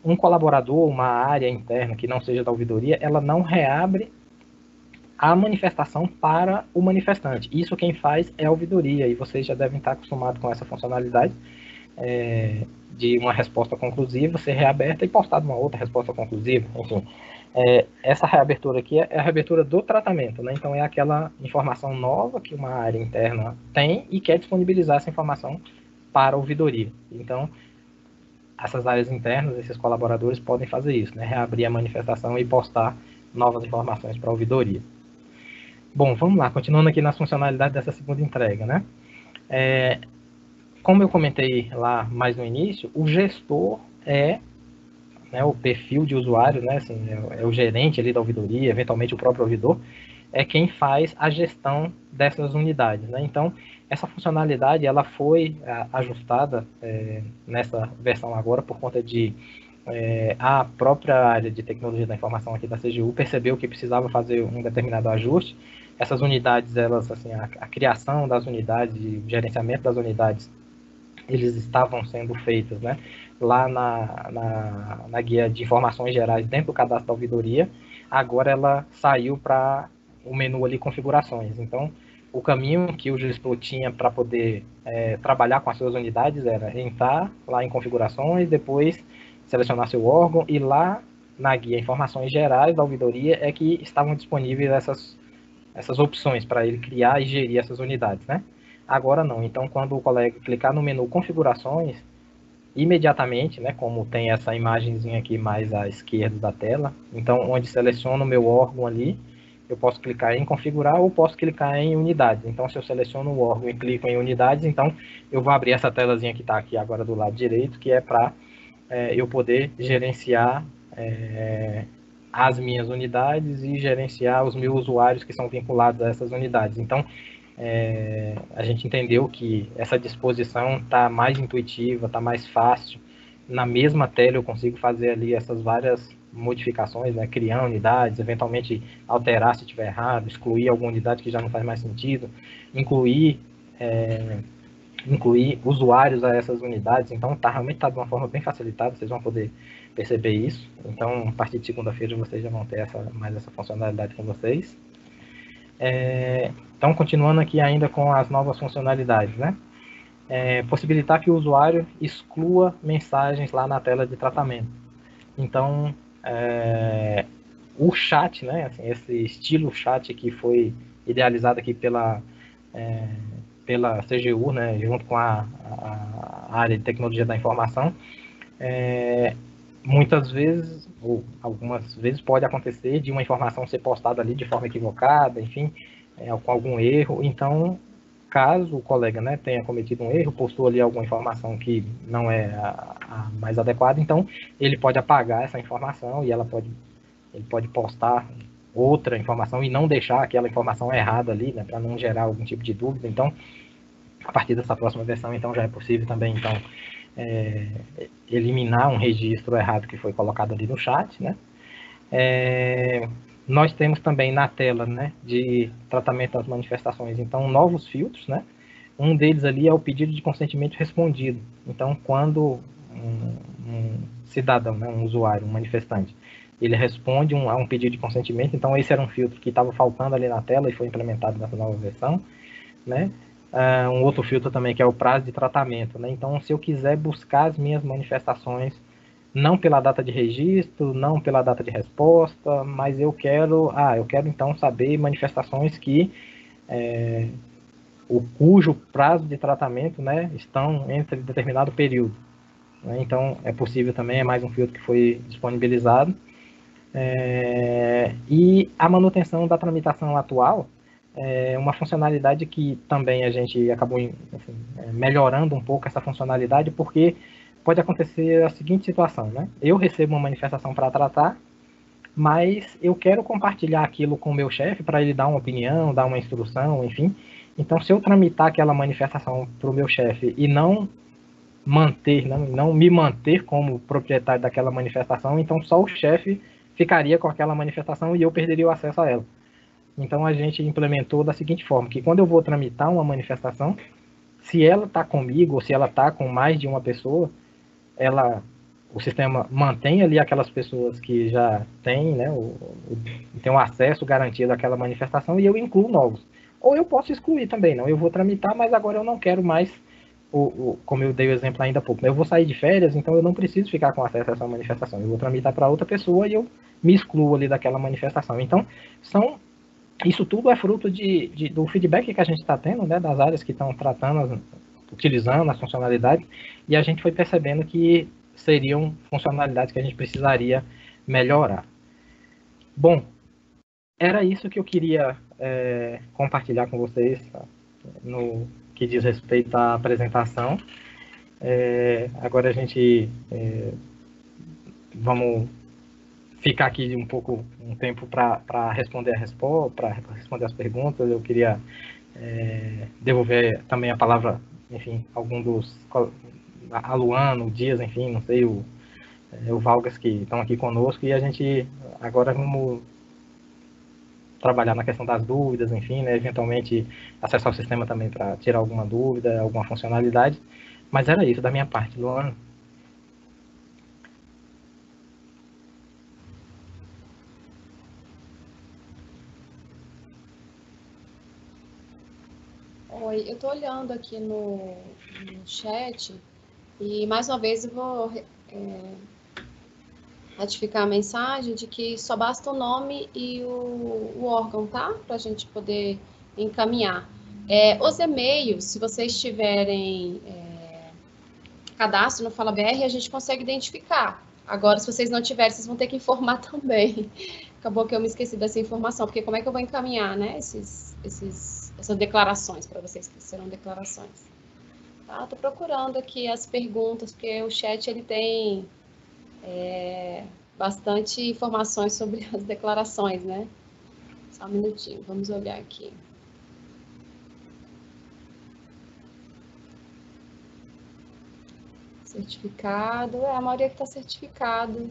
Um colaborador, uma área interna que não seja da ouvidoria, ela não reabre a manifestação para o manifestante. Isso quem faz é a ouvidoria, e vocês já devem estar acostumados com essa funcionalidade de uma resposta conclusiva ser reaberta e postada uma outra resposta conclusiva, enfim. Essa reabertura aqui é a reabertura do tratamento, né? Então é aquela informação nova que uma área interna tem e quer disponibilizar essa informação para a ouvidoria. Então, essas áreas internas, esses colaboradores podem fazer isso, né? Reabrir a manifestação e postar novas informações para a ouvidoria. Bom, vamos lá, continuando aqui nas funcionalidades dessa segunda entrega, né? Como eu comentei lá mais no início, o gestor né, o perfil de usuário, né? Assim, é o gerente ali da ouvidoria, eventualmente o próprio ouvidor, é quem faz a gestão dessas unidades, né? Então, essa funcionalidade ela foi ajustada nessa versão agora por conta de a própria área de tecnologia da informação aqui da CGU percebeu que precisava fazer um determinado ajuste. Essas unidades, elas, assim, a criação das unidades e o gerenciamento das unidades, eles estavam sendo feitos, né, lá na guia de informações gerais dentro do cadastro da ouvidoria. Agora ela saiu para o menu ali configurações. Então, o caminho que o gestor tinha para poder trabalhar com as suas unidades era entrar lá em configurações, depois selecionar seu órgão, e lá na guia informações gerais da ouvidoria é que estavam disponíveis essas opções para ele criar e gerir essas unidades, né? Agora não. Então, quando o colega clicar no menu configurações, imediatamente, né, como tem essa imagenzinha aqui mais à esquerda da tela, então onde seleciono o meu órgão ali, eu posso clicar em configurar ou posso clicar em unidades. Então, se eu seleciono o órgão e clico em unidades, então eu vou abrir essa telazinha que está aqui agora do lado direito, que é para eu poder gerenciar as minhas unidades e gerenciar os meus usuários que são vinculados a essas unidades. Então, a gente entendeu que essa disposição está mais intuitiva, está mais fácil na mesma tela eu consigo fazer ali essas várias modificações, né? Criar unidades, eventualmente alterar se tiver errado, excluir alguma unidade que já não faz mais sentido, incluir usuários a essas unidades. Então realmente está de uma forma bem facilitada, vocês vão poder perceber isso. Então a partir de segunda-feira vocês já vão ter mais essa funcionalidade com vocês. Então continuando aqui ainda com as novas funcionalidades, né? Possibilitar que o usuário exclua mensagens lá na tela de tratamento. Então o chat, né? Assim, esse estilo chat que foi idealizado aqui pela CGU, né, junto com a área de tecnologia da informação, muitas vezes, ou algumas vezes, pode acontecer de uma informação ser postada ali de forma equivocada, enfim, com algum erro. Então, caso o colega, né, tenha cometido um erro, postou ali alguma informação que não é a mais adequada, então ele pode apagar essa informação e ele pode postar outra informação e não deixar aquela informação errada ali, né, para não gerar algum tipo de dúvida. Então, a partir dessa próxima versão, então, já é possível também, então, eliminar um registro errado que foi colocado ali no chat, né? Nós temos também na tela, né, de tratamento das manifestações, então, novos filtros, né? Um deles ali é o pedido de consentimento respondido. Então, quando um cidadão, né, um usuário, um manifestante, ele responde a um pedido de consentimento, então esse era um filtro que estava faltando ali na tela e foi implementado nessa nova versão, né? Um outro filtro também que é o prazo de tratamento, né? Então, se eu quiser buscar as minhas manifestações não pela data de registro, não pela data de resposta, mas eu quero então saber manifestações que cujo prazo de tratamento, né, estão entre determinado período, né? Então é possível também, é mais um filtro que foi disponibilizado. E a manutenção da tramitação atual é uma funcionalidade que também a gente acabou melhorando um pouco essa funcionalidade, porque pode acontecer a seguinte situação, né? Eu recebo uma manifestação para tratar, mas eu quero compartilhar aquilo com o meu chefe para ele dar uma opinião, dar uma instrução, enfim. Então, se eu tramitar aquela manifestação para o meu chefe e não me manter como proprietário daquela manifestação, então só o chefe ficaria com aquela manifestação e eu perderia o acesso a ela. Então a gente implementou da seguinte forma, que quando eu vou tramitar uma manifestação, se ela está comigo ou se ela está com mais de uma pessoa, o sistema mantém ali aquelas pessoas que já têm, né, tem um acesso garantido àquela manifestação e eu incluo novos. Ou eu posso excluir também, não, eu vou tramitar, mas agora eu não quero mais, como eu dei o exemplo ainda há pouco, né, eu vou sair de férias, então eu não preciso ficar com acesso a essa manifestação, eu vou tramitar para outra pessoa e eu me excluo ali daquela manifestação. Então, isso tudo é fruto do feedback que a gente está tendo, né, das áreas que estão utilizando as funcionalidades, e a gente foi percebendo que seriam funcionalidades que a gente precisaria melhorar. Bom, era isso que eu queria compartilhar com vocês, tá, no que diz respeito à apresentação. Agora a gente vamos ficar aqui um tempo para responder as perguntas. Eu queria devolver também a palavra, enfim, algum dos, a Luana, o Dias, enfim, não sei, o Valgas, que estão aqui conosco, e a gente agora vamos trabalhar na questão das dúvidas, enfim, né, eventualmente acessar o sistema também para tirar alguma dúvida, alguma funcionalidade. Mas era isso da minha parte, Luana. Oi, eu estou olhando aqui no chat e mais uma vez eu vou ratificar a mensagem de que só basta o nome e o órgão, tá? Para a gente poder encaminhar. Os e-mails, se vocês tiverem cadastro no Fala BR, a gente consegue identificar. Agora, se vocês não tiverem, vocês vão ter que informar também. Acabou que eu me esqueci dessa informação, porque como é que eu vou encaminhar, né, essas declarações para vocês, que serão declarações? Tá? Estou procurando aqui as perguntas, porque o chat ele tem bastante informações sobre as declarações, né? Só um minutinho, vamos olhar aqui. Certificado, a maioria que está certificado.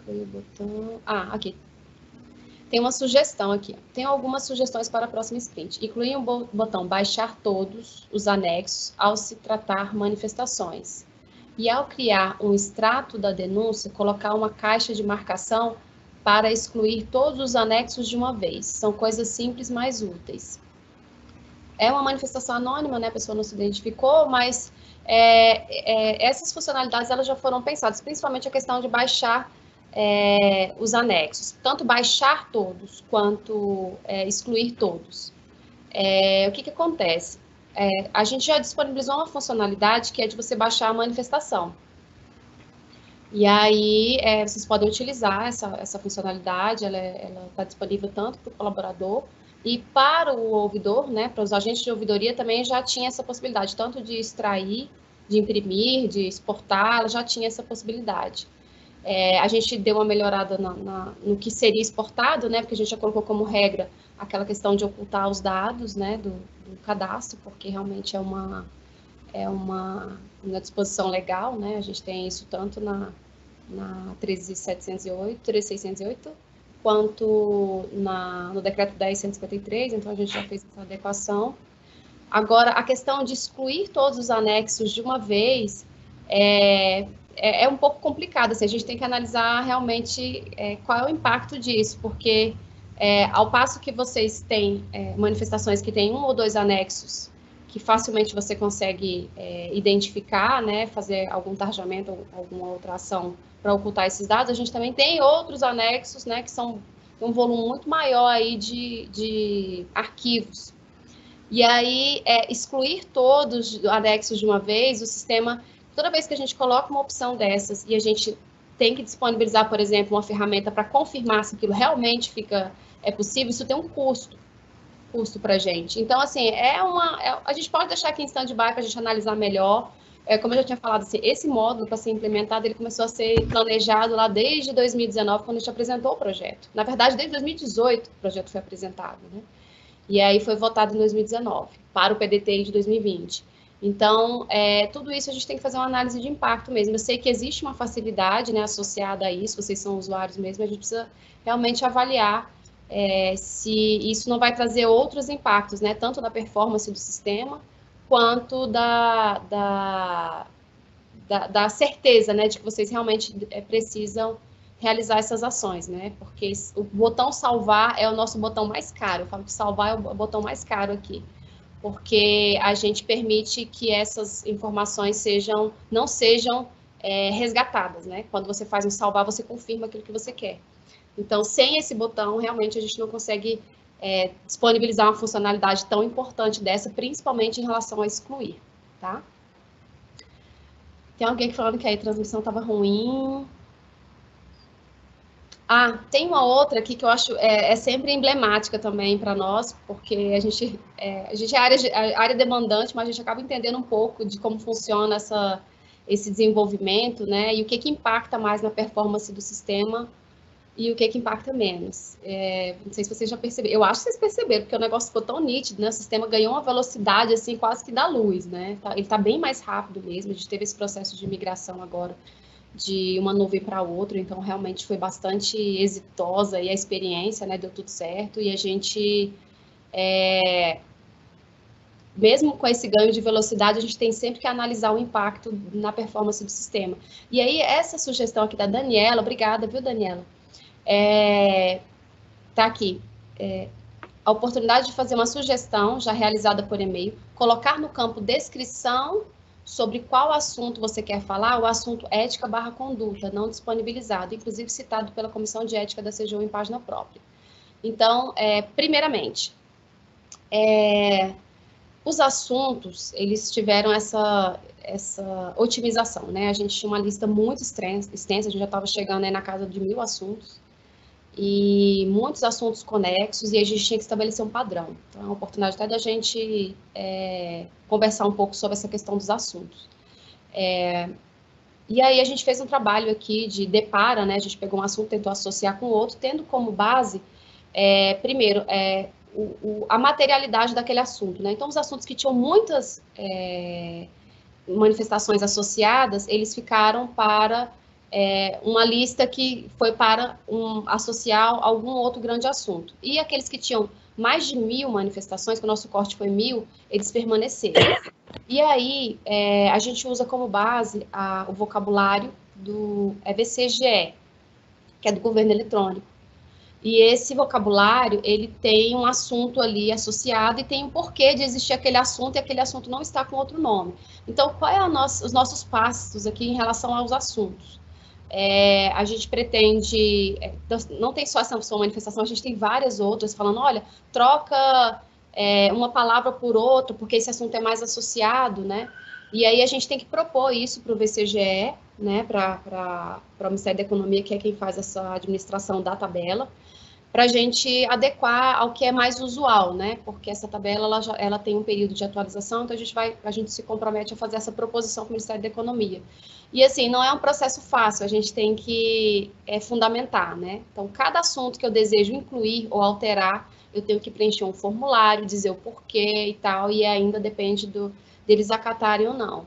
Foi o botão... Ah, aqui. Tem uma sugestão aqui. Tem algumas sugestões para a próxima sprint. Incluir o botão baixar todos os anexos ao se tratar manifestações. E ao criar um extrato da denúncia, colocar uma caixa de marcação para excluir todos os anexos de uma vez. São coisas simples, mais úteis. É uma manifestação anônima, né? A pessoa não se identificou, mas essas funcionalidades elas já foram pensadas, principalmente a questão de baixar os anexos, tanto baixar todos quanto excluir todos. O que acontece? A gente já disponibilizou uma funcionalidade que é de você baixar a manifestação. E aí, vocês podem utilizar essa funcionalidade, ela está disponível tanto para o colaborador e para o ouvidor, né, para os agentes de ouvidoria também já tinha essa possibilidade, tanto de extrair, de imprimir, de exportar, ela já tinha essa possibilidade. A gente deu uma melhorada no que seria exportado, né, porque a gente já colocou como regra aquela questão de ocultar os dados, né, do cadastro, porque realmente é uma disposição legal, né, a gente tem isso tanto na 13608, quanto no decreto 10.153, então a gente já fez essa adequação. Agora, a questão de excluir todos os anexos de uma vez é um pouco complicado, assim, a gente tem que analisar realmente qual é o impacto disso, porque ao passo que vocês têm manifestações que têm 1 ou 2 anexos, que facilmente você consegue identificar, né, fazer algum tarjamento ou alguma outra ação para ocultar esses dados, a gente também tem outros anexos, né, que são um volume muito maior aí de arquivos. E aí, excluir todos os anexos de uma vez, o sistema, toda vez que a gente coloca uma opção dessas e a gente tem que disponibilizar, por exemplo, uma ferramenta para confirmar se aquilo realmente é possível, isso tem um custo para a gente. Então, assim, a gente pode deixar aqui em stand-by para a gente analisar melhor. Como eu já tinha falado, assim, esse módulo para ser implementado, ele começou a ser planejado lá desde 2019, quando a gente apresentou o projeto. Na verdade, desde 2018 o projeto foi apresentado, né? E aí foi votado em 2019, para o PDTI de 2020. Então, tudo isso a gente tem que fazer uma análise de impacto mesmo. Eu sei que existe uma facilidade, né, associada a isso, vocês são usuários mesmo, a gente precisa realmente avaliar se isso não vai trazer outros impactos, né, tanto da performance do sistema, quanto da certeza, né, de que vocês realmente precisam realizar essas ações, né, porque o botão salvar é o nosso botão mais caro, eu falo que salvar é o botão mais caro aqui, porque a gente permite que essas informações não sejam resgatadas, né, quando você faz um salvar, você confirma aquilo que você quer. Então, sem esse botão, realmente a gente não consegue disponibilizar uma funcionalidade tão importante dessa, principalmente em relação a excluir, tá? Tem alguém falando que aí a transmissão estava ruim. Ah, tem uma outra aqui que eu acho sempre emblemática também para nós, porque a gente é área demandante, mas a gente acaba entendendo um pouco de como funciona esse desenvolvimento, né? E o que impacta mais na performance do sistema e o que impacta menos. Não sei se vocês já perceberam, eu acho que vocês perceberam, porque o negócio ficou tão nítido, né? O sistema ganhou uma velocidade, assim, quase que da luz, né? Ele está bem mais rápido mesmo, a gente teve esse processo de migração agora de uma nuvem para outra, então realmente foi bastante exitosa e a experiência, né, deu tudo certo, e a gente, mesmo com esse ganho de velocidade, a gente tem sempre que analisar o impacto na performance do sistema. E aí, essa sugestão aqui da Daniela, obrigada, viu, Daniela? Tá aqui, a oportunidade de fazer uma sugestão já realizada por e-mail, colocar no campo descrição sobre qual assunto você quer falar, o assunto ética/conduta, não disponibilizado, inclusive citado pela Comissão de Ética da CGU em página própria. Então, primeiramente, os assuntos, eles tiveram essa otimização, né? A gente tinha uma lista muito extensa, a gente já estava chegando aí na casa de 1000 assuntos, e muitos assuntos conexos, e a gente tinha que estabelecer um padrão. Então, é uma oportunidade até da gente conversar um pouco sobre essa questão dos assuntos. E aí a gente fez um trabalho aqui de depara, né? A gente pegou um assunto, tentou associar com o outro, tendo como base, primeiro, a materialidade daquele assunto, né? Então, os assuntos que tinham muitas manifestações associadas, eles ficaram para uma lista que foi para associar algum outro grande assunto. E aqueles que tinham mais de 1.000 manifestações, que o nosso corte foi 1.000, eles permaneceram. E aí, a gente usa como base o vocabulário do EVCGE, que é do governo eletrônico. E esse vocabulário, ele tem um assunto ali associado e tem um porquê de existir aquele assunto e aquele assunto não está com outro nome. Então, qual é os nossos passos aqui em relação aos assuntos? A gente pretende, não tem só essa manifestação, a gente tem várias outras, falando, olha, troca uma palavra por outra, porque esse assunto é mais associado, né? E aí a gente tem que propor isso para o VCGE, né, para o Ministério da Economia, que é quem faz essa administração da tabela, para a gente adequar ao que é mais usual, né? Porque essa tabela ela tem um período de atualização, então a gente se compromete a fazer essa proposição para o Ministério da Economia. E assim, não é um processo fácil, a gente tem que fundamentar, né? Então, cada assunto que eu desejo incluir ou alterar, eu tenho que preencher um formulário, dizer o porquê e tal, e ainda depende deles acatarem ou não.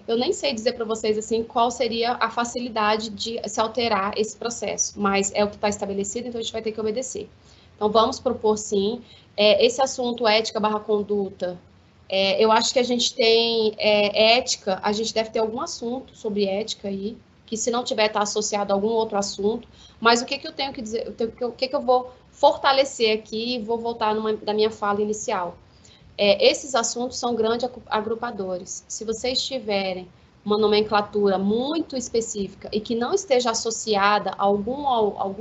Eu nem sei dizer para vocês assim qual seria a facilidade de se alterar esse processo, mas é o que está estabelecido, então a gente vai ter que obedecer. Então, vamos propor sim. Esse assunto ética/conduta, eu acho que a gente tem ética, a gente deve ter algum assunto sobre ética aí, que se não tiver, está associado a algum outro assunto, mas o que eu tenho que dizer, o que eu vou fortalecer aqui, vou voltar da minha fala inicial. Esses assuntos são grandes agrupadores. Se vocês tiverem uma nomenclatura muito específica e que não esteja associada a algum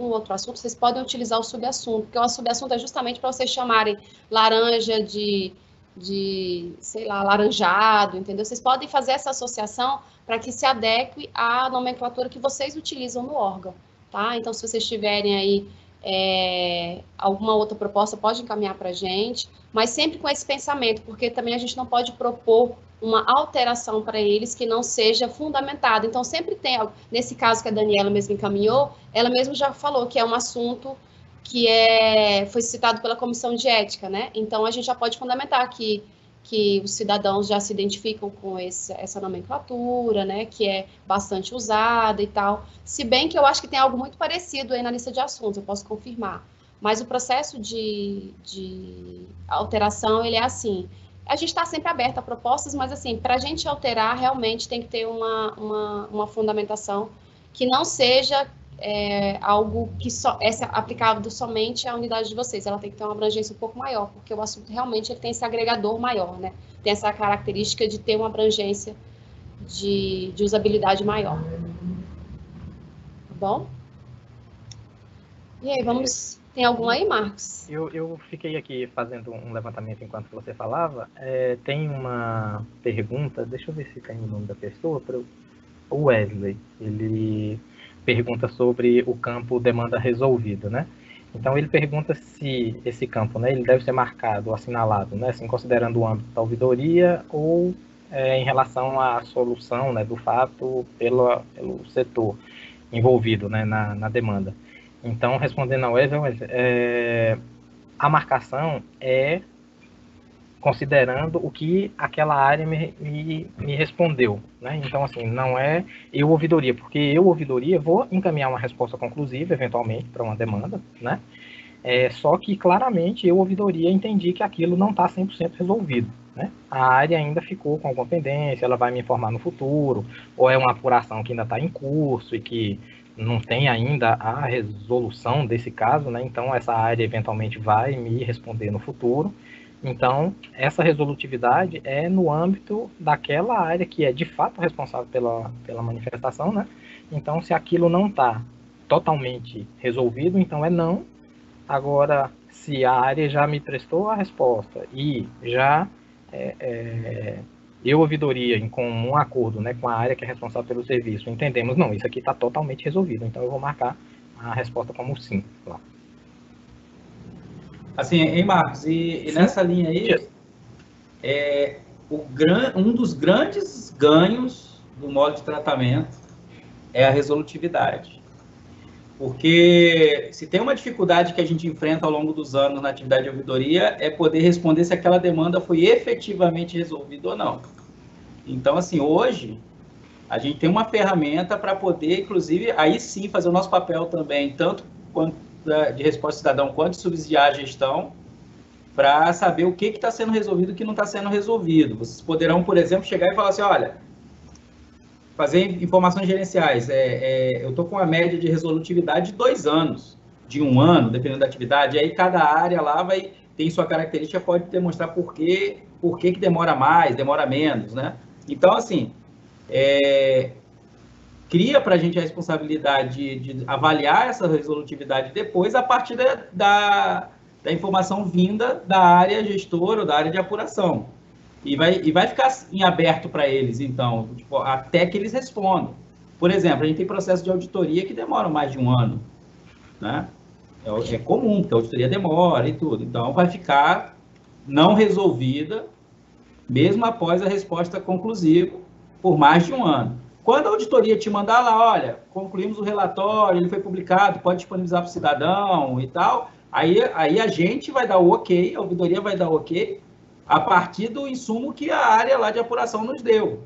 outro assunto, vocês podem utilizar o subassunto, porque o subassunto é justamente para vocês chamarem laranja de sei lá, laranjado, entendeu? Vocês podem fazer essa associação para que se adeque à nomenclatura que vocês utilizam no órgão, tá? Então, se vocês tiverem aí alguma outra proposta, pode encaminhar para a gente, mas sempre com esse pensamento, porque também a gente não pode propor uma alteração para eles que não seja fundamentada. Então, sempre tem, nesse caso que a Daniela mesmo encaminhou, ela mesma já falou que é um assunto que foi citado pela Comissão de Ética, né? Então, a gente já pode fundamentar que os cidadãos já se identificam com essa nomenclatura, né, que é bastante usada e tal, se bem que eu acho que tem algo muito parecido aí na lista de assuntos, eu posso confirmar, mas o processo de alteração, ele é assim, a gente está sempre aberto a propostas, mas assim, para a gente alterar, realmente tem que ter uma fundamentação que não seja algo que é aplicável somente à unidade de vocês, ela tem que ter uma abrangência um pouco maior, porque o assunto realmente ele tem esse agregador maior, né? Tem essa característica de ter uma abrangência de usabilidade maior. Tá bom? E aí, tem algum aí, Marcos? Eu fiquei aqui fazendo um levantamento enquanto você falava. Tem uma pergunta, deixa eu ver se tem o nome da pessoa, o Wesley, ele pergunta sobre o campo demanda resolvida, né? Então, ele pergunta se esse campo, né, ele deve ser marcado, assinalado, né, assim, considerando o âmbito da ouvidoria ou em relação à solução, né, do fato pelo setor envolvido, né, na demanda. Então, respondendo ao Wesley, a marcação é considerando o que aquela área me respondeu, né? Então, assim, não é eu ouvidoria, porque eu ouvidoria vou encaminhar uma resposta conclusiva, eventualmente, para uma demanda, né? Só que, claramente, eu ouvidoria entendi que aquilo não está 100% resolvido, né? A área ainda ficou com alguma pendência, ela vai me informar no futuro, ou é uma apuração que ainda está em curso e que não tem ainda a resolução desse caso, né? Então, essa área, eventualmente, vai me responder no futuro. Então, essa resolutividade é no âmbito daquela área que é de fato responsável pela manifestação, né? Então, se aquilo não está totalmente resolvido, então é não. Agora, se a área já me prestou a resposta e já eu, ouvidoria, em comum acordo, né, com a área que é responsável pelo serviço, entendemos, não, isso aqui está totalmente resolvido, então eu vou marcar a resposta como sim lá. Assim, hein, Marcos? E nessa linha aí, um dos grandes ganhos do modo de tratamento é a resolutividade. Porque se tem uma dificuldade que a gente enfrenta ao longo dos anos na atividade de ouvidoria, é poder responder se aquela demanda foi efetivamente resolvida ou não. Então, assim, hoje, a gente tem uma ferramenta para poder, inclusive, aí sim, fazer o nosso papel também, tanto de resposta cidadão, quanto de subsidiar a gestão, para saber o que está sendo resolvido e o que não está sendo resolvido. Vocês poderão, por exemplo, chegar e falar assim, olha, fazer informações gerenciais, eu estou com uma média de resolutividade de 2 anos, de 1 ano, dependendo da atividade, e aí cada área lá tem sua característica, pode demonstrar por que demora mais, demora menos, né? Então, assim, cria para a gente a responsabilidade de avaliar essa resolutividade depois a partir da informação vinda da área gestora ou da área de apuração. E vai ficar em aberto para eles, então, tipo, até que eles respondam. Por exemplo, a gente tem processos de auditoria que demoram mais de 1 ano, né? É comum, porque a auditoria demora e tudo. Então, vai ficar não resolvida, mesmo após a resposta conclusiva, por mais de 1 ano. Quando a auditoria te mandar lá, olha, concluímos o relatório, ele foi publicado, pode disponibilizar para o cidadão e tal, aí a gente vai dar o ok, a ouvidoria vai dar o ok, a partir do insumo que a área lá de apuração nos deu.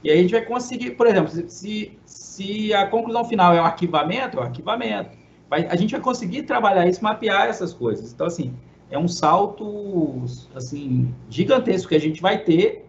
E aí a gente vai conseguir, por exemplo, se a conclusão final é o arquivamento, a gente vai conseguir trabalhar isso, mapear essas coisas. Então, assim, é um salto assim, gigantesco que a gente vai ter,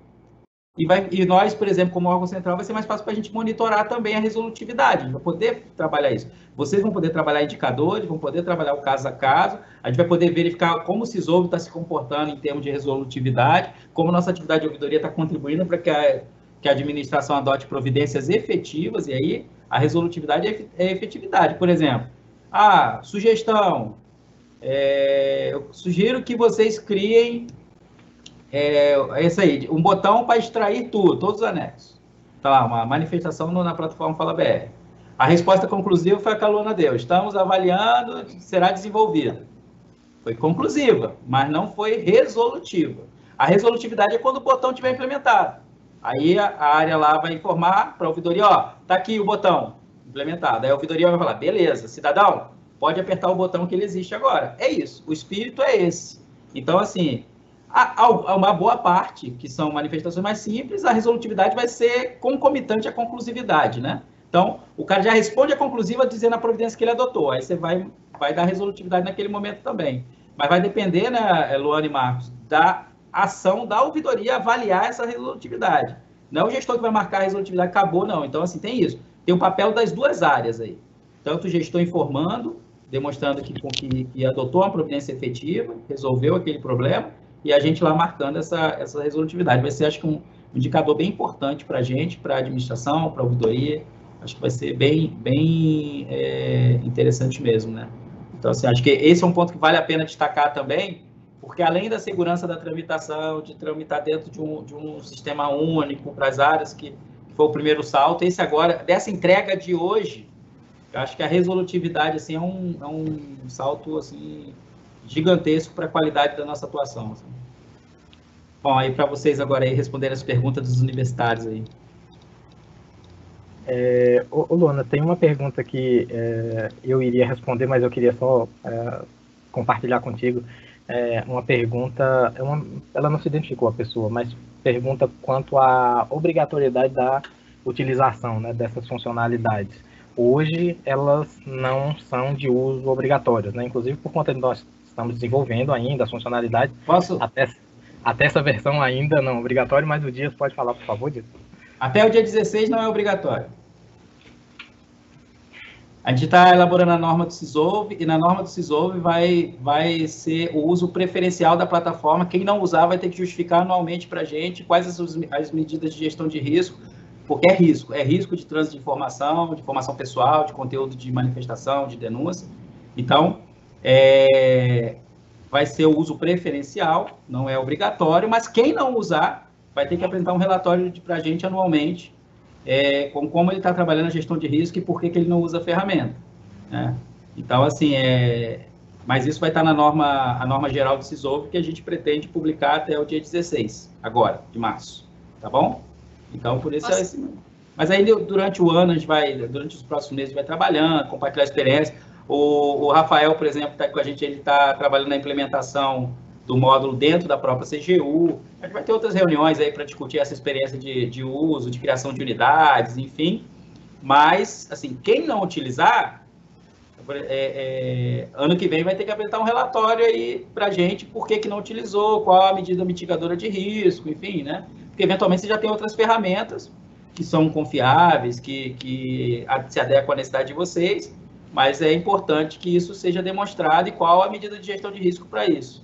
e nós, por exemplo, como órgão central, vai ser mais fácil para a gente monitorar também a resolutividade, a gente vai poder trabalhar isso. Vocês vão poder trabalhar indicadores, vão poder trabalhar o caso a caso, a gente vai poder verificar como o CISOV está se comportando em termos de resolutividade, como nossa atividade de ouvidoria está contribuindo para que a administração adote providências efetivas, e aí a resolutividade é efetividade. Por exemplo, sugestão, eu sugiro que vocês criem esse aí, um botão para extrair todos os anexos. Tá lá, uma manifestação na plataforma Fala BR. A resposta conclusiva foi a que a Luana deu. Estamos avaliando, será desenvolvida. Foi conclusiva, mas não foi resolutiva. A resolutividade é quando o botão estiver implementado. Aí a área lá vai informar para a ouvidoria, tá aqui o botão implementado. Aí a ouvidoria vai falar, beleza, cidadão, pode apertar o botão que ele existe agora. É isso, o espírito é esse. Então, assim, uma boa parte, que são manifestações mais simples, a resolutividade vai ser concomitante à conclusividade, né? Então, o cara já responde a conclusiva dizendo a providência que ele adotou, aí você vai dar resolutividade naquele momento também. Mas vai depender, né, Luana e Marcos, da ação da ouvidoria avaliar essa resolutividade. Não é o gestor que vai marcar a resolutividade, acabou, não. Então, assim, tem isso. Tem o papel das duas áreas aí. Tanto o gestor informando, demonstrando que adotou uma providência efetiva, resolveu aquele problema, e a gente lá marcando essa resolutividade. Vai ser, acho que, um indicador bem importante para a gente, para a administração, para a ouvidoria. Acho que vai ser bem interessante mesmo, né? Então, assim, acho que esse é um ponto que vale a pena destacar também, porque além da segurança da tramitação, de tramitar dentro de um sistema único para as áreas, que foi o primeiro salto, esse agora, dessa entrega de hoje, eu acho que a resolutividade, assim, é um salto, assim, gigantesco para a qualidade da nossa atuação. Assim. Bom, aí para vocês agora aí responderem as perguntas dos universitários aí. Luana, tem uma pergunta que eu iria responder, mas eu queria só compartilhar contigo. Uma pergunta, ela não se identificou a pessoa, mas pergunta quanto à obrigatoriedade da utilização, né, dessas funcionalidades. Hoje, elas não são de uso obrigatório, né? Inclusive por conta de nós estamos desenvolvendo ainda as funcionalidades. Posso? Até essa versão ainda não é obrigatório, mas o Dias pode falar, por favor, Dias? Até o dia 16 não é obrigatório. A gente está elaborando a norma do CISOV, e na norma do CISOV vai ser o uso preferencial da plataforma. Quem não usar vai ter que justificar anualmente para a gente quais as medidas de gestão de risco, porque é risco de trânsito de informação pessoal, de conteúdo de manifestação, de denúncia. Então, vai ser o uso preferencial, não é obrigatório, mas quem não usar vai ter que apresentar um relatório para a gente anualmente, com como ele está trabalhando a gestão de risco e por que ele não usa a ferramenta. Né? Então, assim, mas isso vai estar na norma geral do CISOV, que a gente pretende publicar até o dia 16, agora, de março. Tá bom? Então, por isso Mas aí, durante o ano, durante os próximos meses, a gente vai trabalhando, compartilhar a experiência. O Rafael, por exemplo, está com a gente, ele está trabalhando na implementação do módulo dentro da própria CGU. A gente vai ter outras reuniões aí para discutir essa experiência de uso, de criação de unidades, enfim. Mas, assim, quem não utilizar, ano que vem vai ter que apresentar um relatório aí para a gente, por que não utilizou, qual a medida mitigadora de risco, enfim, né? Porque, eventualmente, você já tem outras ferramentas que são confiáveis, que se adequam à necessidade de vocês, mas é importante que isso seja demonstrado e qual a medida de gestão de risco para isso.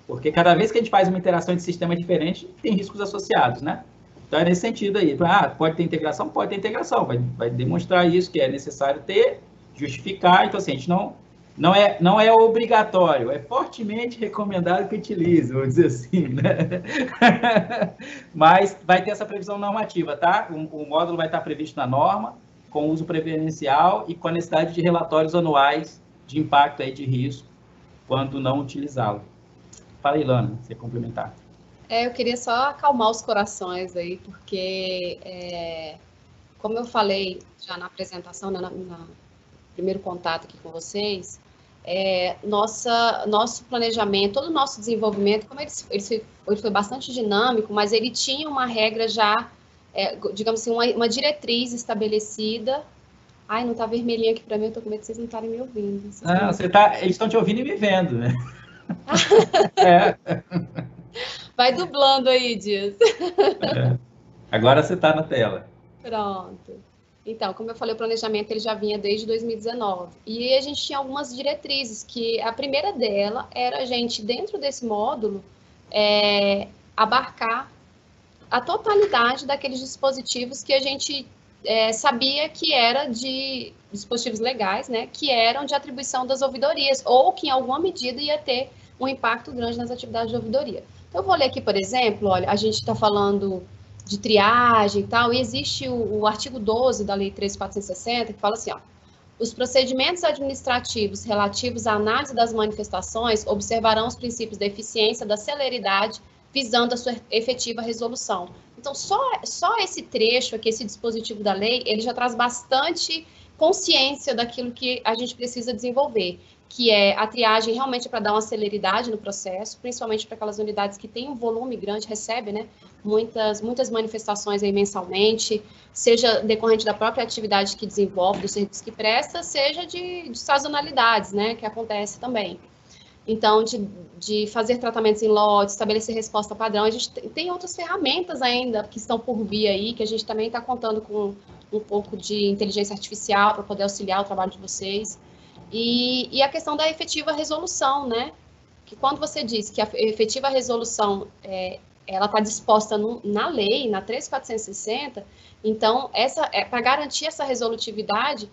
Porque cada vez que a gente faz uma interação de sistema diferente, tem riscos associados, né? Então, é nesse sentido aí. Pode ter integração? Pode ter integração. Vai demonstrar isso, que é necessário ter, justificar. Então, assim, a gente não é obrigatório, é fortemente recomendado que utilize, vamos dizer assim, né? Mas vai ter essa previsão normativa, tá? O módulo vai estar previsto na norma, com uso preferencial e com a necessidade de relatórios anuais de impacto aí de risco, quando não utilizá-lo. Fala aí, Ilana, você complementar. Eu queria só acalmar os corações aí, porque, como eu falei já na apresentação, no primeiro contato aqui com vocês, nosso planejamento, todo o nosso desenvolvimento, como ele foi bastante dinâmico, mas ele tinha uma regra já, digamos assim, uma diretriz estabelecida. Ai, não está vermelhinho aqui para mim, eu estou com medo de vocês não estarem me ouvindo. Não, eles estão te ouvindo e me vendo, né? Vai dublando aí, Dias. Agora você está na tela. Pronto. Então, como eu falei, o planejamento ele já vinha desde 2019. E a gente tinha algumas diretrizes, que a primeira dela era a gente, dentro desse módulo, abarcar a totalidade daqueles dispositivos que a gente sabia que era de dispositivos legais, né, que eram de atribuição das ouvidorias, ou que em alguma medida ia ter um impacto grande nas atividades de ouvidoria. Então, eu vou ler aqui, por exemplo, olha, a gente está falando de triagem e tal, e existe o artigo 12 da Lei 13.460, que fala assim, ó, os procedimentos administrativos relativos à análise das manifestações observarão os princípios da eficiência, da celeridade, visando a sua efetiva resolução. Então, só esse trecho aqui, esse dispositivo da lei, ele já traz bastante consciência daquilo que a gente precisa desenvolver, que é a triagem realmente para dar uma celeridade no processo, principalmente para aquelas unidades que têm um volume grande, recebem, né, muitas manifestações aí mensalmente, seja decorrente da própria atividade que desenvolve, do serviço que presta, seja de sazonalidades, né, que acontece também. Então, de fazer tratamentos em lote, estabelecer resposta padrão, a gente tem outras ferramentas ainda que estão por vir aí, que a gente também está contando com um pouco de inteligência artificial para poder auxiliar o trabalho de vocês. E a questão da efetiva resolução, né? Que quando você diz que a efetiva resolução ela está disposta na lei, na 13.460, então, para garantir essa resolutividade,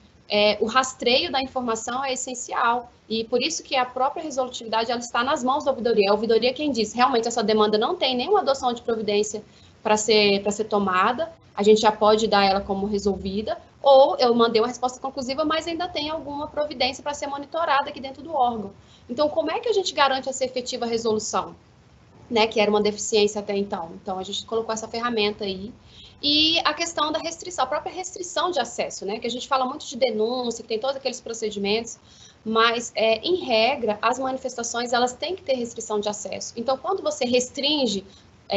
o rastreio da informação é essencial. E por isso que a própria resolutividade ela está nas mãos da ouvidoria. A ouvidoria é quem diz, realmente essa demanda não tem nenhuma adoção de providência para ser tomada, a gente já pode dar ela como resolvida, ou eu mandei uma resposta conclusiva, mas ainda tem alguma providência para ser monitorada aqui dentro do órgão. Então, como é que a gente garante essa efetiva resolução? Né, que era uma deficiência até então. Então, a gente colocou essa ferramenta aí. E a questão da restrição, a própria restrição de acesso, né, que a gente fala muito de denúncia, que tem todos aqueles procedimentos, mas, em regra, as manifestações, elas têm que ter restrição de acesso. Então, quando você restringe,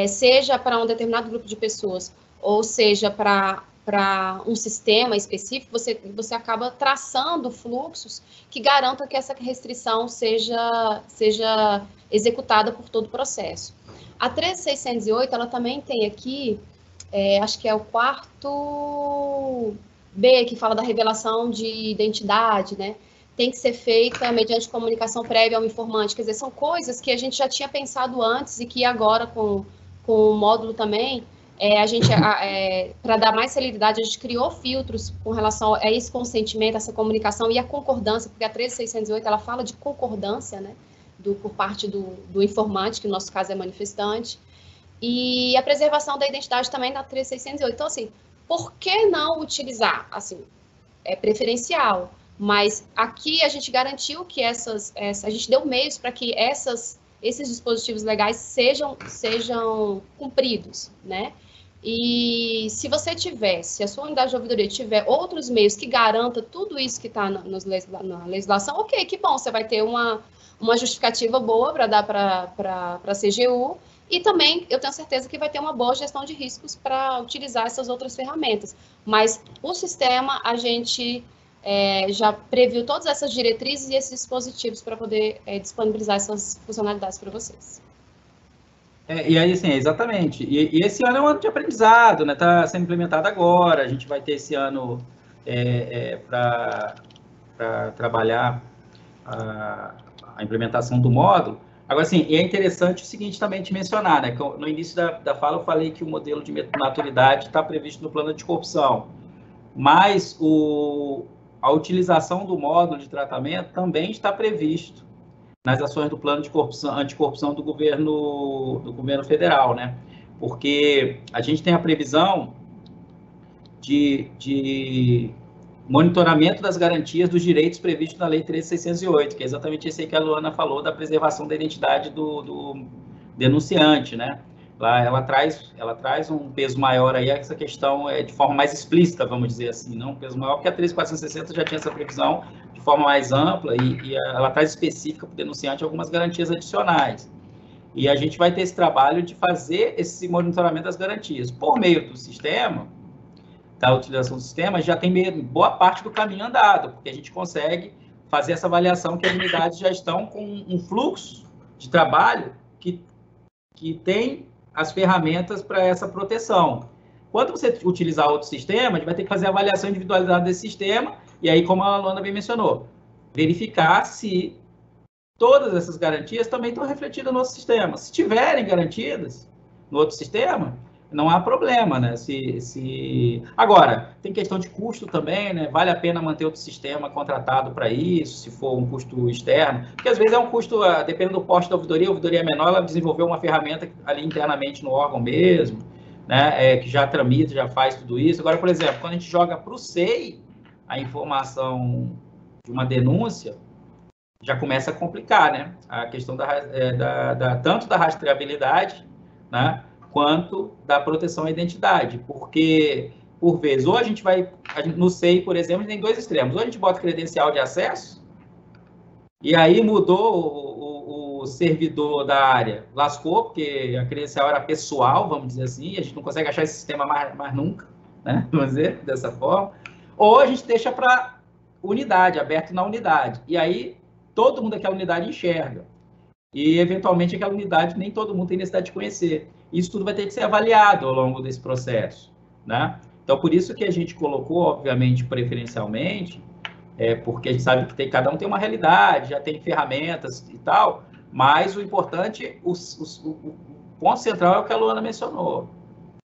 seja para um determinado grupo de pessoas, ou seja para um sistema específico, você acaba traçando fluxos que garantam que essa restrição seja executada por todo o processo. A 13.608, ela também tem aqui, acho que é o 4B, que fala da revelação de identidade, né? Tem que ser feita mediante comunicação prévia ao informante. Quer dizer, são coisas que a gente já tinha pensado antes e que agora, com o módulo também, para dar mais celeridade, a gente criou filtros com relação a esse consentimento, essa comunicação e a concordância, porque a 13.608, ela fala de concordância, né? Por parte do informante, que no nosso caso é manifestante, e a preservação da identidade também da 13.608. Então, assim, por que não utilizar? Assim, é preferencial, mas aqui a gente garantiu que a gente deu meios para que esses dispositivos legais sejam cumpridos, né? E se a sua unidade de ouvidoria tiver outros meios que garantam tudo isso que está na legislação, ok, que bom, você vai ter uma uma justificativa boa para dar para a CGU, e também eu tenho certeza que vai ter uma boa gestão de riscos para utilizar essas outras ferramentas. Mas o sistema, a gente já previu todas essas diretrizes e esses dispositivos para poder disponibilizar essas funcionalidades para vocês. E aí, assim, exatamente. E esse ano é um ano de aprendizado, né? Está sendo implementado agora. A gente vai ter esse ano para trabalhar a implementação do módulo. Agora, assim, é interessante o seguinte também te mencionar, né? Que no início da fala eu falei que o modelo de maturidade está previsto no plano anticorrupção, mas a utilização do módulo de tratamento também está previsto nas ações do plano de anticorrupção do governo federal, né? Porque a gente tem a previsão de monitoramento das garantias dos direitos previstos na Lei 13.608, que é exatamente esse aí que a Luana falou, da preservação da identidade do denunciante, né? Lá ela traz um peso maior aí, essa questão de forma mais explícita, vamos dizer assim, não um peso maior, porque a 13.460 já tinha essa previsão de forma mais ampla e ela traz específica para o denunciante algumas garantias adicionais. E a gente vai ter esse trabalho de fazer esse monitoramento das garantias. Por meio do sistema, da utilização do sistema, já tem boa parte do caminho andado, porque a gente consegue fazer essa avaliação que as unidades já estão com um fluxo de trabalho que tem as ferramentas para essa proteção. Quando você utilizar outro sistema, a gente vai ter que fazer a avaliação individualizada desse sistema, e aí, como a Luana bem mencionou, verificar se todas essas garantias também estão refletidas no outro sistema. Se estiverem garantidas no outro sistema, não há problema, né? Agora, tem questão de custo também, né? Vale a pena manter outro sistema contratado para isso, se for um custo externo, porque às vezes é um custo, dependendo do porte da ouvidoria, a ouvidoria é menor, ela desenvolveu uma ferramenta ali internamente no órgão mesmo, né? Que já tramita, já faz tudo isso. Agora, por exemplo, quando a gente joga para o SEI a informação de uma denúncia, já começa a complicar, né? A questão tanto da rastreabilidade, né? Quanto da proteção à identidade, porque, por vezes, ou a gente vai, no SEI, por exemplo, tem dois extremos, ou a gente bota credencial de acesso, e aí mudou o servidor da área, lascou, porque a credencial era pessoal, vamos dizer assim, a gente não consegue achar esse sistema mais nunca, né? Vamos dizer, dessa forma, ou a gente deixa para unidade, aberto na unidade, e aí todo mundo daquela unidade enxerga, e, eventualmente, aquela unidade nem todo mundo tem necessidade de conhecer. Isso tudo vai ter que ser avaliado ao longo desse processo, né? Então, por isso que a gente colocou, obviamente, preferencialmente, porque a gente sabe que cada um tem uma realidade, já tem ferramentas e tal, mas o importante, o ponto central é o que a Luana mencionou,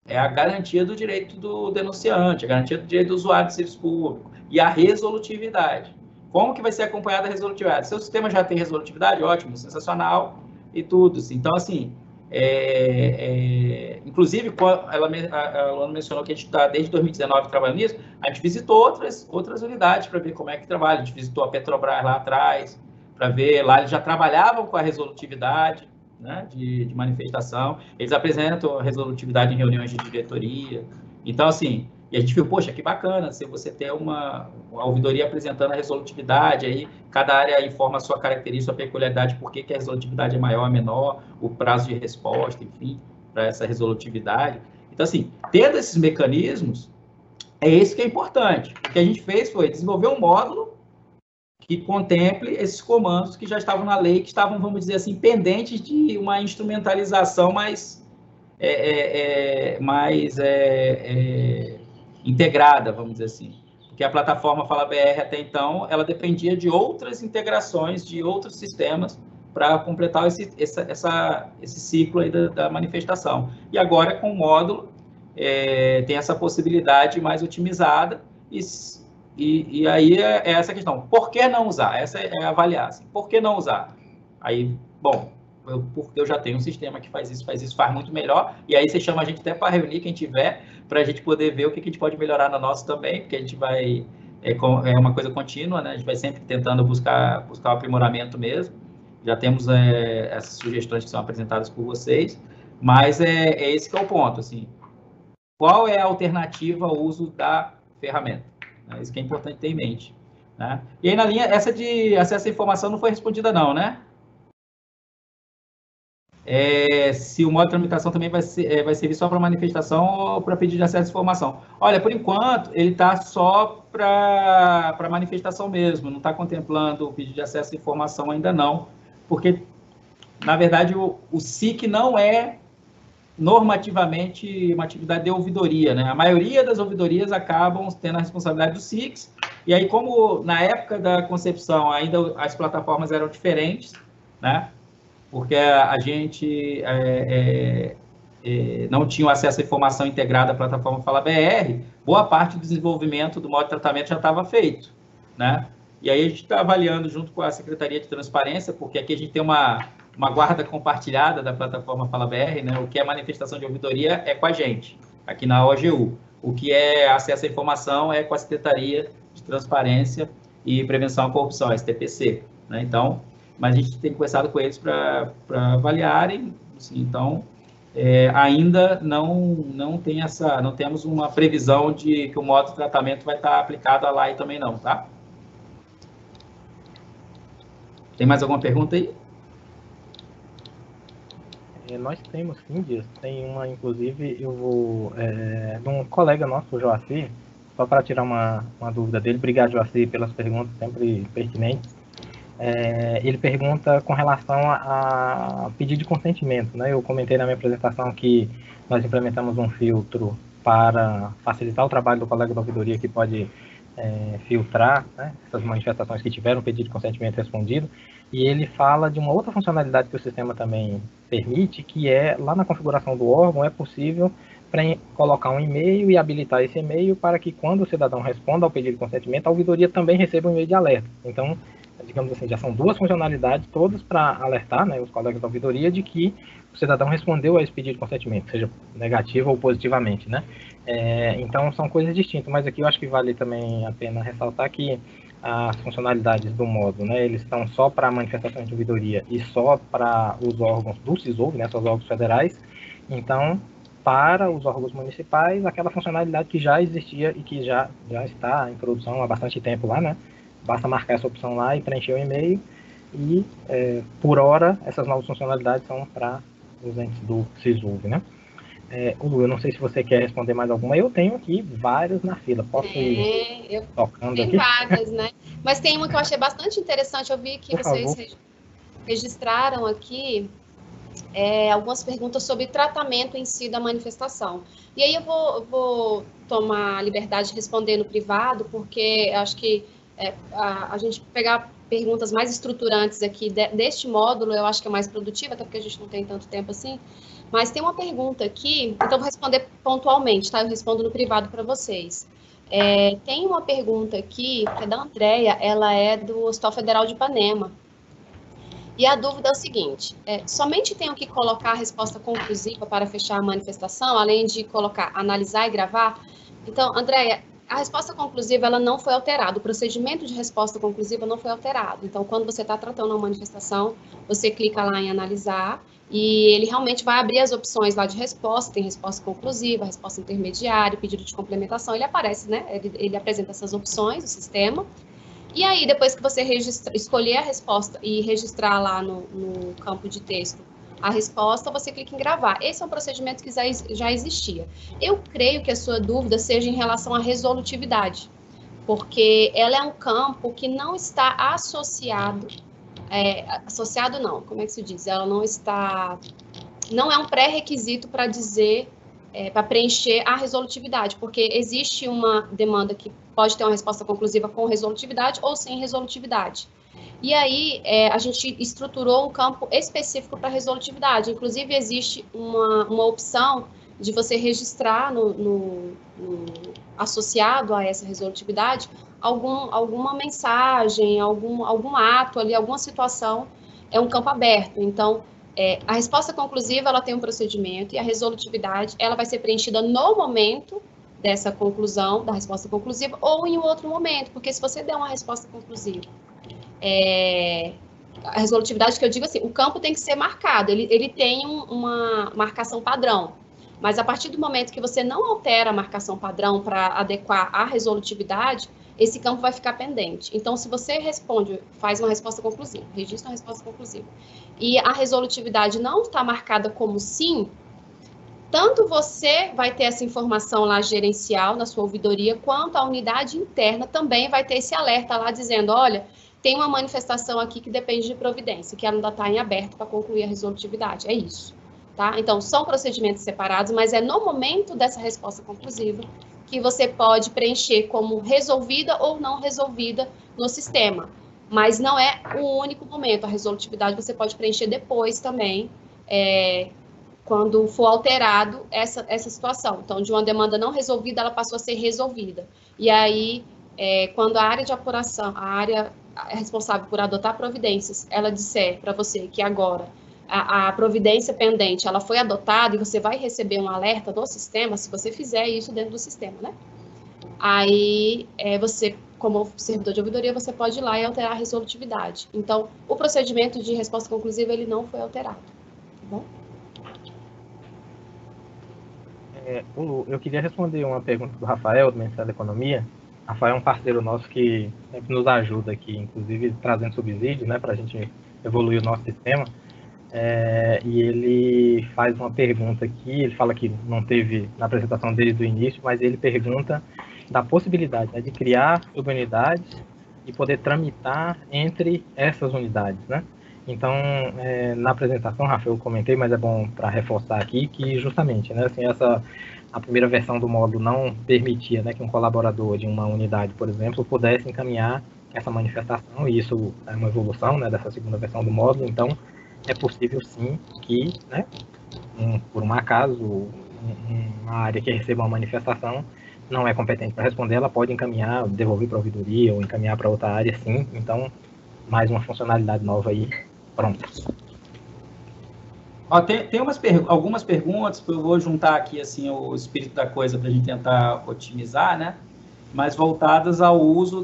é a garantia do direito do denunciante, a garantia do direito do usuário de serviço público e a resolutividade. Como que vai ser acompanhada a resolutividade? Seu sistema já tem resolutividade? Ótimo, sensacional e tudo. Então, assim, inclusive, a Luana mencionou que a gente está desde 2019 trabalhando nisso, a gente visitou outras unidades para ver como é que trabalha. A gente visitou a Petrobras lá atrás, para ver, lá eles já trabalhavam com a resolutividade, né, de manifestação, eles apresentam a resolutividade em reuniões de diretoria. Então, assim, e a gente viu, poxa, que bacana, se você ter uma ouvidoria apresentando a resolutividade, aí cada área informa a sua característica, a peculiaridade, por que a resolutividade é maior ou menor, o prazo de resposta, enfim, para essa resolutividade. Então, assim, tendo esses mecanismos, é isso que é importante. O que a gente fez foi desenvolver um módulo que contemple esses comandos que já estavam na lei, que estavam, vamos dizer assim, pendentes de uma instrumentalização mais integrada, vamos dizer assim. Porque a plataforma Fala BR, até então, ela dependia de outras integrações, de outros sistemas, para completar esse ciclo aí da manifestação. E agora, com o módulo, tem essa possibilidade mais otimizada, e aí é essa questão. Por que não usar? Essa é avaliar. Assim, por que não usar? Aí, bom, porque eu já tenho um sistema que faz isso muito melhor, e aí você chama a gente até para reunir quem tiver, para a gente poder ver o que a gente pode melhorar no nosso também, porque a gente vai, é uma coisa contínua, né? A gente vai sempre tentando buscar o aprimoramento mesmo, já temos essas sugestões que são apresentadas por vocês, mas é esse que é o ponto, assim, qual é a alternativa ao uso da ferramenta? Isso que é importante ter em mente, né? E aí, na linha, essa de acesso à informação não foi respondida não, né? se o modo de tramitação também vai servir só para manifestação ou para pedido de acesso à informação. Olha, por enquanto, ele está só para manifestação mesmo, não está contemplando o pedido de acesso à informação ainda não, porque, na verdade, o SIC não é normativamente uma atividade de ouvidoria, né? A maioria das ouvidorias acabam tendo a responsabilidade do SICs, e aí, como na época da concepção ainda as plataformas eram diferentes, né? Porque a gente não tinha acesso à informação integrada à plataforma Fala BR, boa parte do desenvolvimento do modo de tratamento já estava feito, né? E aí a gente está avaliando junto com a Secretaria de Transparência, porque aqui a gente tem uma guarda compartilhada da plataforma Fala BR, né? O que é manifestação de ouvidoria é com a gente, aqui na OGU. O que é acesso à informação é com a Secretaria de Transparência e Prevenção à Corrupção, a STPC, né? Então, mas a gente tem conversado com eles para avaliarem, assim, então, ainda não temos uma previsão de que o modo de tratamento vai estar aplicado lá e também não, tá? Tem mais alguma pergunta aí? Nós temos, sim, Dias. Tem uma, inclusive, eu vou... de um colega nosso, o Joacir, só para tirar uma dúvida dele. Obrigado, Joacir, pelas perguntas sempre pertinentes. Ele pergunta com relação a pedido de consentimento, né? Eu comentei na minha apresentação que nós implementamos um filtro para facilitar o trabalho do colega da ouvidoria que pode filtrar, né, essas manifestações que tiveram pedido de consentimento respondido, e ele fala de uma outra funcionalidade que o sistema também permite, que é, lá na configuração do órgão, é possível colocar um e-mail e habilitar esse e-mail para que, quando o cidadão responda ao pedido de consentimento, a ouvidoria também receba um e-mail de alerta. Então, digamos assim, já são duas funcionalidades, todas para alertar, né, os colegas da ouvidoria de que o cidadão respondeu a esse pedido de consentimento, seja negativo ou positivamente, né? Então, são coisas distintas, mas aqui eu acho que vale também a pena ressaltar que as funcionalidades do modo, né, eles estão só para manifestação de ouvidoria e só para os órgãos do CISOV, né, são os órgãos federais. Então, para os órgãos municipais, aquela funcionalidade que já existia e que já está em produção há bastante tempo lá, né? Basta marcar essa opção lá e preencher o e-mail e, por hora, essas novas funcionalidades são para os entes do CISUV, né? Lu, eu não sei se você quer responder mais alguma. Eu tenho aqui vários na fila. Posso ir tocando aqui? Tem várias, né? Mas tem uma que eu achei bastante interessante. Eu vi que vocês registraram aqui algumas perguntas sobre tratamento em si da manifestação. E aí eu vou tomar a liberdade de responder no privado, porque acho que a gente pegar perguntas mais estruturantes aqui deste módulo, eu acho que é mais produtivo, até porque a gente não tem tanto tempo assim. Mas tem uma pergunta aqui, então eu vou responder pontualmente, tá? Eu respondo no privado para vocês. Tem uma pergunta aqui, que é da Andréia, ela é do Hospital Federal de Ipanema. E a dúvida é o seguinte, somente tenho que colocar a resposta conclusiva para fechar a manifestação, além de colocar, analisar e gravar? Então, Andréia, a resposta conclusiva, ela não foi alterada, o procedimento de resposta conclusiva não foi alterado. Então, quando você está tratando uma manifestação, você clica lá em analisar, e ele realmente vai abrir as opções lá de resposta, tem resposta conclusiva, resposta intermediária, pedido de complementação, ele aparece, né? Ele apresenta essas opções, o sistema. E aí, depois que você escolher a resposta e registrar lá no campo de texto a resposta, você clica em gravar. Esse é um procedimento que já existia. Eu creio que a sua dúvida seja em relação à resolutividade, porque ela é um campo que não está associado não, como é que se diz? Ela não é um pré-requisito para dizer, para preencher a resolutividade, porque existe uma demanda que pode ter uma resposta conclusiva com resolutividade ou sem resolutividade. E aí, a gente estruturou um campo específico para resolutividade, inclusive existe uma opção de você registrar associado a essa resolutividade alguma mensagem, algum ato ali, alguma situação, é um campo aberto. Então, a resposta conclusiva, ela tem um procedimento, e a resolutividade, ela vai ser preenchida no momento dessa conclusão, da resposta conclusiva, ou em um outro momento, porque se você der uma resposta conclusiva, a resolutividade que eu digo assim, o campo tem que ser marcado, ele tem uma marcação padrão, mas a partir do momento que você não altera a marcação padrão para adequar à resolutividade, esse campo vai ficar pendente. Então, se você responde, faz uma resposta conclusiva, registra uma resposta conclusiva, e a resolutividade não está marcada como sim, tanto você vai ter essa informação lá gerencial na sua ouvidoria, quanto a unidade interna também vai ter esse alerta lá dizendo, olha, tem uma manifestação aqui que depende de providência, que ela ainda está em aberto para concluir a resolutividade. É isso. Tá? Então, são procedimentos separados, mas é no momento dessa resposta conclusiva que você pode preencher como resolvida ou não resolvida no sistema. Mas não é o único momento. A resolutividade você pode preencher depois também, quando for alterado essa situação. Então, de uma demanda não resolvida, ela passou a ser resolvida. E aí, quando a área de apuração, a área responsável por adotar providências, ela disser para você que agora a providência pendente, ela foi adotada e você vai receber um alerta do sistema, se você fizer isso dentro do sistema, né? Aí, você, como servidor de ouvidoria, você pode ir lá e alterar a resolutividade. Então, o procedimento de resposta conclusiva, ele não foi alterado, tá bom? Eu queria responder uma pergunta do Rafael, do Ministério da Economia. Rafael é um parceiro nosso que sempre nos ajuda aqui, inclusive trazendo subsídios, né, para a gente evoluir o nosso sistema. E ele faz uma pergunta aqui, ele fala que não teve na apresentação dele do início, mas ele pergunta da possibilidade, né, de criar subunidades e poder tramitar entre essas unidades, né? Então, na apresentação, Rafael, eu comentei, mas é bom para reforçar aqui que justamente, né, assim, a primeira versão do módulo não permitia, né, que um colaborador de uma unidade, por exemplo, pudesse encaminhar essa manifestação, e isso é uma evolução, né, dessa segunda versão do módulo. Então, é possível sim que, né, por um acaso, uma área que receba uma manifestação não é competente para responder, ela pode encaminhar, devolver para a ouvidoria ou encaminhar para outra área, sim. Então, mais uma funcionalidade nova aí, pronto. Ó, tem algumas perguntas, eu vou juntar aqui assim, o espírito da coisa para a gente tentar otimizar, né? Mas voltadas ao uso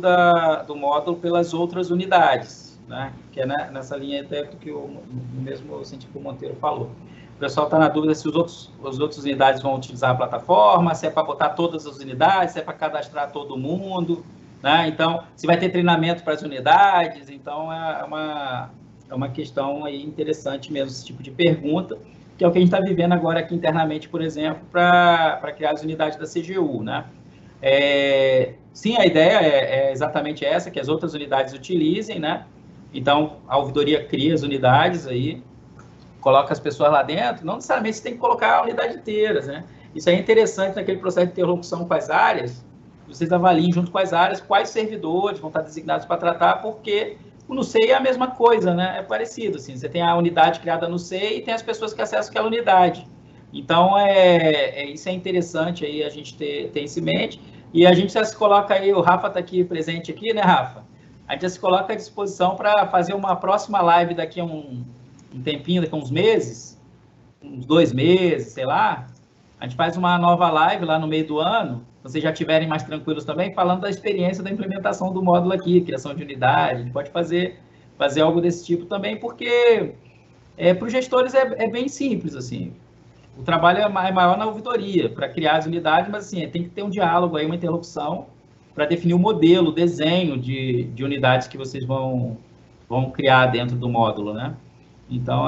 do módulo pelas outras unidades, né? Que é nessa linha até que no mesmo sentido que o Monteiro falou. O pessoal está na dúvida se as outras unidades vão utilizar a plataforma, se é para botar todas as unidades, se é para cadastrar todo mundo, né? Então, se vai ter treinamento para as unidades. Então, é uma questão aí interessante mesmo, esse tipo de pergunta, que é o que a gente está vivendo agora aqui internamente, por exemplo, para criar as unidades da CGU, né? Sim, a ideia é exatamente essa, que as outras unidades utilizem, né? Então, a ouvidoria cria as unidades aí, coloca as pessoas lá dentro, não necessariamente você tem que colocar a unidade inteira, né? Isso é interessante naquele processo de interlocução com as áreas, vocês avaliem junto com as áreas quais servidores vão estar designados para tratar, porque no SEI é a mesma coisa, né? É parecido, assim, você tem a unidade criada no SEI e tem as pessoas que acessam aquela unidade. Então, isso é interessante aí a gente ter isso em mente, e a gente já se coloca aí, o Rafa está aqui presente aqui, né, Rafa? A gente já se coloca à disposição para fazer uma próxima live daqui a um tempinho, daqui a uns meses, uns 2 meses, sei lá. A gente faz uma nova live lá no meio do ano, vocês já estiverem mais tranquilos também, falando da experiência da implementação do módulo aqui, criação de unidade. A gente pode fazer algo desse tipo também, porque para os gestores é bem simples, assim. O trabalho é maior na ouvidoria, para criar as unidades, mas assim, tem que ter um diálogo aí, uma interlocução, para definir o modelo, o desenho de unidades que vocês vão criar dentro do módulo, né? Então,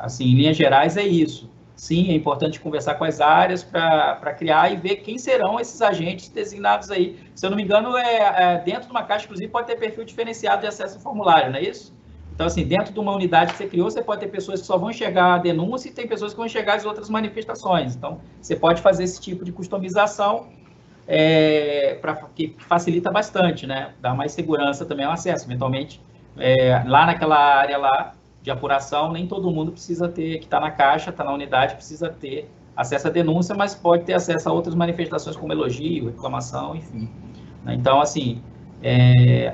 assim, em linhas gerais é isso. Sim, é importante conversar com as áreas para criar e ver quem serão esses agentes designados aí. Se eu não me engano, dentro de uma caixa, inclusive, pode ter perfil diferenciado de acesso ao formulário, não é isso? Então, assim, dentro de uma unidade que você criou, você pode ter pessoas que só vão enxergar a denúncia e tem pessoas que vão enxergar as outras manifestações. Então, você pode fazer esse tipo de customização que facilita bastante, né? Dá mais segurança também ao acesso. Eventualmente, lá naquela área lá, de apuração, nem todo mundo precisa ter, que está na caixa, está na unidade, precisa ter acesso à denúncia, mas pode ter acesso a outras manifestações como elogio, reclamação, enfim. Então, assim,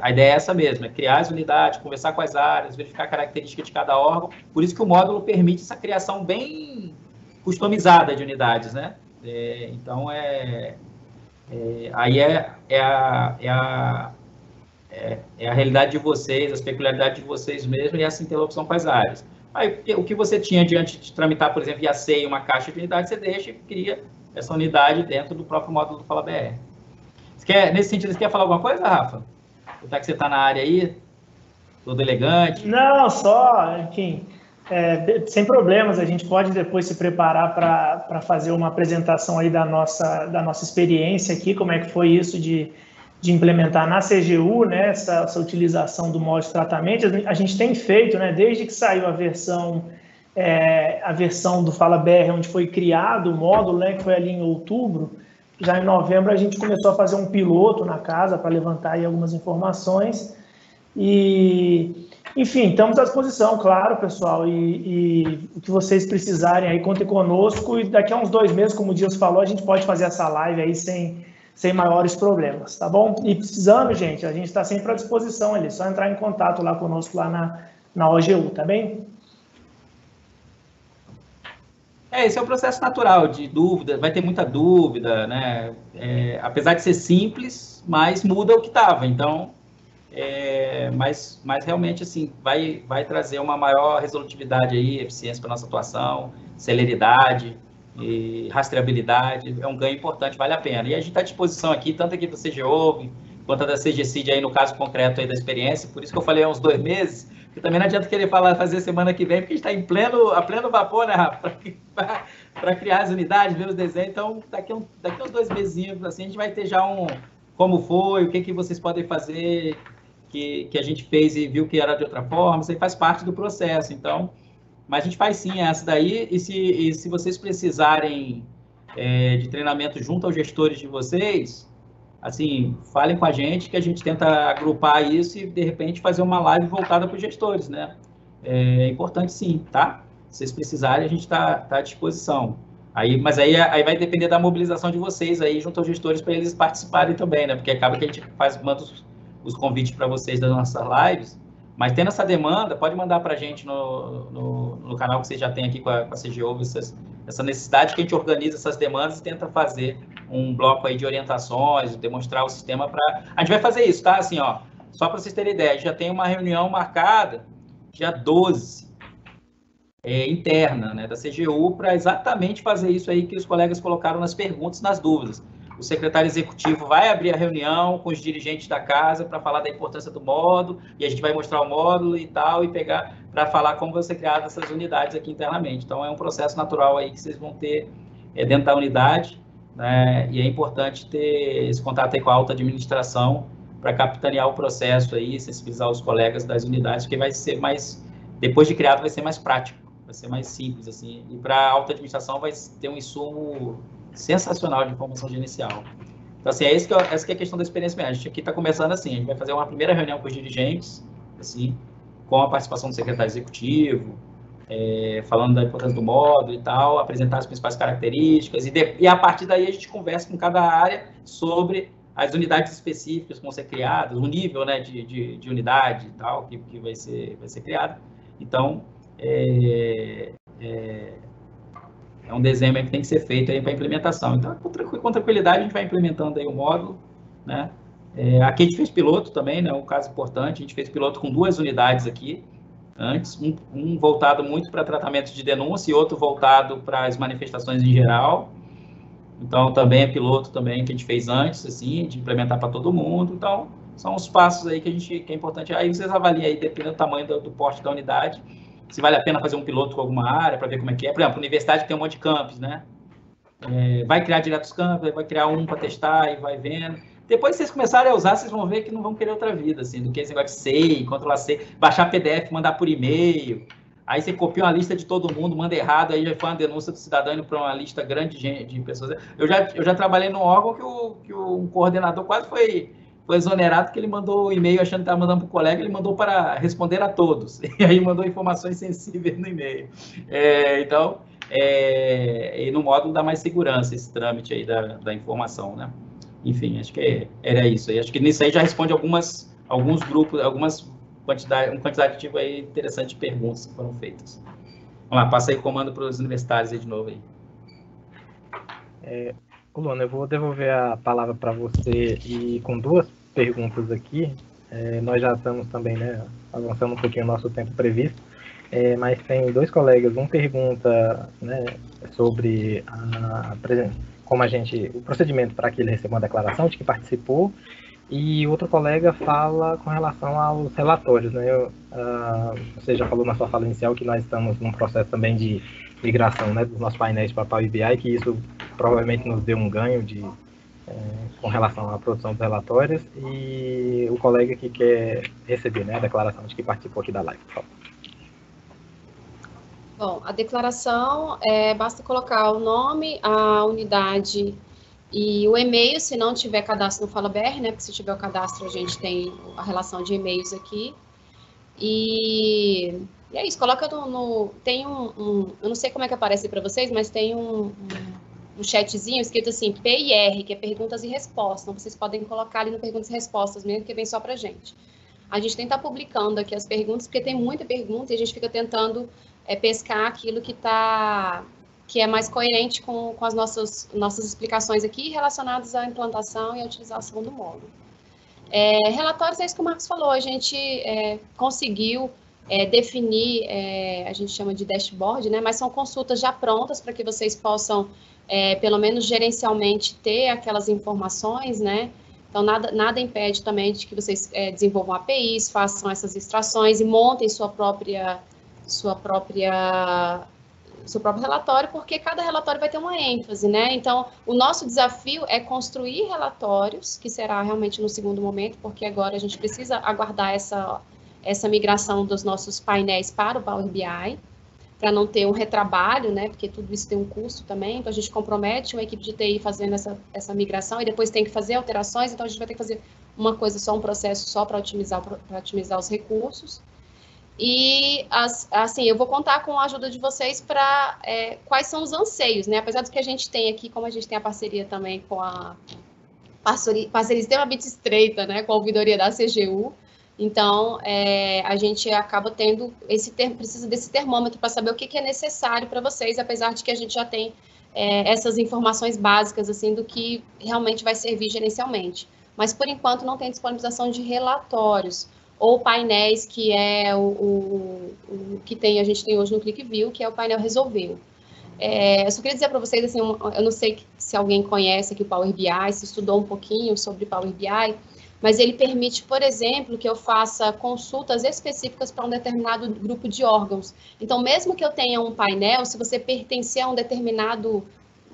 a ideia é essa mesmo, é criar as unidades, conversar com as áreas, verificar a característica de cada órgão, por isso que o módulo permite essa criação bem customizada de unidades, né? Então, aí é a realidade de vocês, as peculiaridades de vocês mesmos e essa interlocução com as áreas. Aí, o que você tinha diante de tramitar, por exemplo, via SEI, uma caixa de unidade, você deixa e cria essa unidade dentro do próprio módulo do Fala BR. Nesse sentido, você quer falar alguma coisa, Rafa? Já que você está na área aí, todo elegante. Não, só, enfim, sem problemas, a gente pode depois se preparar para fazer uma apresentação aí da nossa experiência aqui, como é que foi isso de implementar na CGU, né, essa utilização do modo de tratamento. A gente tem feito, né, desde que saiu a versão do Fala BR, onde foi criado o módulo, né, que foi ali em outubro. Já em novembro a gente começou a fazer um piloto na casa para levantar aí algumas informações e, enfim, estamos à disposição, claro, pessoal, e o que vocês precisarem aí, contem conosco, e daqui a uns 2 meses, como o Dias falou, a gente pode fazer essa live aí sem maiores problemas, tá bom? E precisando, gente, a gente está sempre à disposição ali, só entrar em contato lá conosco lá na OGU, tá bem? Esse é um processo natural de dúvida, vai ter muita dúvida, né? Apesar de ser simples, mas muda o que estava. Então, mas realmente, assim, vai trazer uma maior resolutividade aí, eficiência para nossa atuação, celeridade e rastreabilidade. É um ganho importante, vale a pena. E a gente está à disposição aqui, tanto aqui da CGOV, quanto da CGCID aí no caso concreto aí da experiência. Por isso que eu falei há uns 2 meses, que também não adianta querer fazer semana que vem, porque a gente está a pleno vapor, né, Rafa? Para criar as unidades, ver os desenhos. Então, daqui a uns 2 mesinhos, assim, a gente vai ter já como foi, o que vocês podem fazer, que a gente fez e viu que era de outra forma. Isso aí faz parte do processo. Então, mas a gente faz sim essa daí. E se vocês precisarem de treinamento junto aos gestores de vocês, assim, falem com a gente que a gente tenta agrupar isso e, de repente, fazer uma live voltada para os gestores, né? É importante sim, tá? Se vocês precisarem, a gente está à disposição. Mas aí vai depender da mobilização de vocês aí junto aos gestores para eles participarem também, né? Porque acaba que a gente manda os convites para vocês das nossas lives, mas tendo essa demanda, pode mandar para a gente no canal que vocês já têm aqui com a CGOV, essa necessidade que a gente organiza essas demandas e tenta fazer um bloco aí de orientações, demonstrar o sistema para... A gente vai fazer isso, tá? Assim, ó, só para vocês terem ideia, a gente já tem uma reunião marcada dia 12, interna, né, da CGU, para exatamente fazer isso aí que os colegas colocaram nas perguntas, nas dúvidas. O secretário executivo vai abrir a reunião com os dirigentes da casa para falar da importância do módulo, e a gente vai mostrar o módulo e tal, e pegar para falar como vão ser criadas essas unidades aqui internamente. Então, é um processo natural aí que vocês vão ter dentro da unidade, né, e é importante ter esse contato aí com a alta administração para capitanear o processo aí, sensibilizar os colegas das unidades, porque vai ser mais, depois de criado, vai ser mais prático, vai ser mais simples, assim, e para a alta administração vai ter um insumo sensacional de informação gerencial. Então, assim, essa que é a questão da experiência mesmo. A gente aqui está começando assim, a gente vai fazer uma primeira reunião com os dirigentes, assim, com a participação do secretário executivo, falando da importância do módulo e tal, apresentar as principais características, e a partir daí a gente conversa com cada área sobre as unidades específicas que vão ser criadas, o nível, né, de unidade e tal, que vai ser criado. Então, é um desenho que tem que ser feito aí para implementação. Então, com tranquilidade, a gente vai implementando aí o módulo, né? Aqui a gente fez piloto também, né? Um caso importante, a gente fez piloto com 2 unidades aqui, antes, um voltado muito para tratamento de denúncia e outro voltado para as manifestações em geral. Então, também é piloto também que a gente fez antes, assim, de implementar para todo mundo. Então, são os passos aí que é importante. Aí vocês avaliam aí, dependendo do tamanho do porte da unidade, se vale a pena fazer um piloto com alguma área para ver como é que é. Por exemplo, a universidade que tem um monte de campos, né? Vai criar direto os campos, vai criar um para testar e vai vendo. Depois que vocês começarem a usar, vocês vão ver que não vão querer outra vida, assim, do que esse negócio de SEI, controlar SEI, baixar PDF, mandar por e-mail. Aí você copia uma lista de todo mundo, manda errado, aí já foi uma denúncia do cidadão indo para uma lista grande de pessoas. Eu já trabalhei num órgão que um coordenador quase foi exonerado, que ele mandou um e-mail achando que estava mandando para o colega, ele mandou para responder a todos. E aí mandou informações sensíveis no e-mail. Então, e no módulo dá mais segurança esse trâmite aí da informação, né? Enfim, acho que era isso. Acho que nisso aí já responde alguns grupos, um quantitativo aí interessante de perguntas que foram feitas. Vamos lá, passa aí o comando para os universitários aí de novo aí. Luana, eu vou devolver a palavra para você e com 2 perguntas aqui. Nós já estamos também, né, avançando um pouquinho o nosso tempo previsto, mas tem 2 colegas. Um pergunta, né, sobre como o procedimento para que ele receba uma declaração de que participou, e outro colega fala com relação aos relatórios, né? Você já falou na sua fala inicial que nós estamos num processo também de migração, né, dos nossos painéis para Power BI, que isso provavelmente nos deu um ganho com relação à produção dos relatórios, e o colega que quer receber, né, a declaração de que participou aqui da live, por favor. Bom, a declaração, basta colocar o nome, a unidade e o e-mail, se não tiver cadastro no FalaBR, né, porque se tiver o cadastro a gente tem a relação de e-mails aqui. E é isso, coloca tem eu não sei como é que aparece para vocês, mas tem um chatzinho escrito assim, PIR, que é perguntas e respostas. Então, vocês podem colocar ali no perguntas e respostas mesmo, que vem só para a gente. A gente tem que estar publicando aqui as perguntas, porque tem muita pergunta e a gente fica tentando pescar aquilo que é mais coerente com as nossas explicações aqui relacionadas à implantação e à utilização do módulo. Relatórios, é isso que o Marcos falou, a gente conseguiu definir, a gente chama de dashboard, né, mas são consultas já prontas para que vocês possam, pelo menos gerencialmente, ter aquelas informações, né. Então, nada impede também de que vocês desenvolvam APIs, façam essas extrações e montem seu próprio relatório, porque cada relatório vai ter uma ênfase, né? Então, o nosso desafio é construir relatórios, que será realmente no segundo momento, porque agora a gente precisa aguardar essa migração dos nossos painéis para o Power BI, para não ter um retrabalho, né? Porque tudo isso tem um custo também, então a gente compromete uma equipe de TI fazendo essa migração e depois tem que fazer alterações, então a gente vai ter que fazer uma coisa só, um processo só para otimizar os recursos. E, assim, eu vou contar com a ajuda de vocês para quais são os anseios, né? Apesar do que a gente tem aqui, como a gente tem a parceria também com a parceria extremamente estreita, né? Com a ouvidoria da CGU. Então, a gente acaba tendo precisa desse termômetro para saber o que é necessário para vocês, apesar de que a gente já tem essas informações básicas, assim, do que realmente vai servir gerencialmente. Mas, por enquanto, não tem disponibilização de relatórios ou painéis, que é o que a gente tem hoje no ClickView, que é o painel Resolveu. Eu só queria dizer para vocês, assim, eu não sei se alguém conhece aqui o Power BI, se estudou um pouquinho sobre Power BI, mas ele permite, por exemplo, que eu faça consultas específicas para um determinado grupo de órgãos. Então, mesmo que eu tenha um painel, se você pertencer a um determinado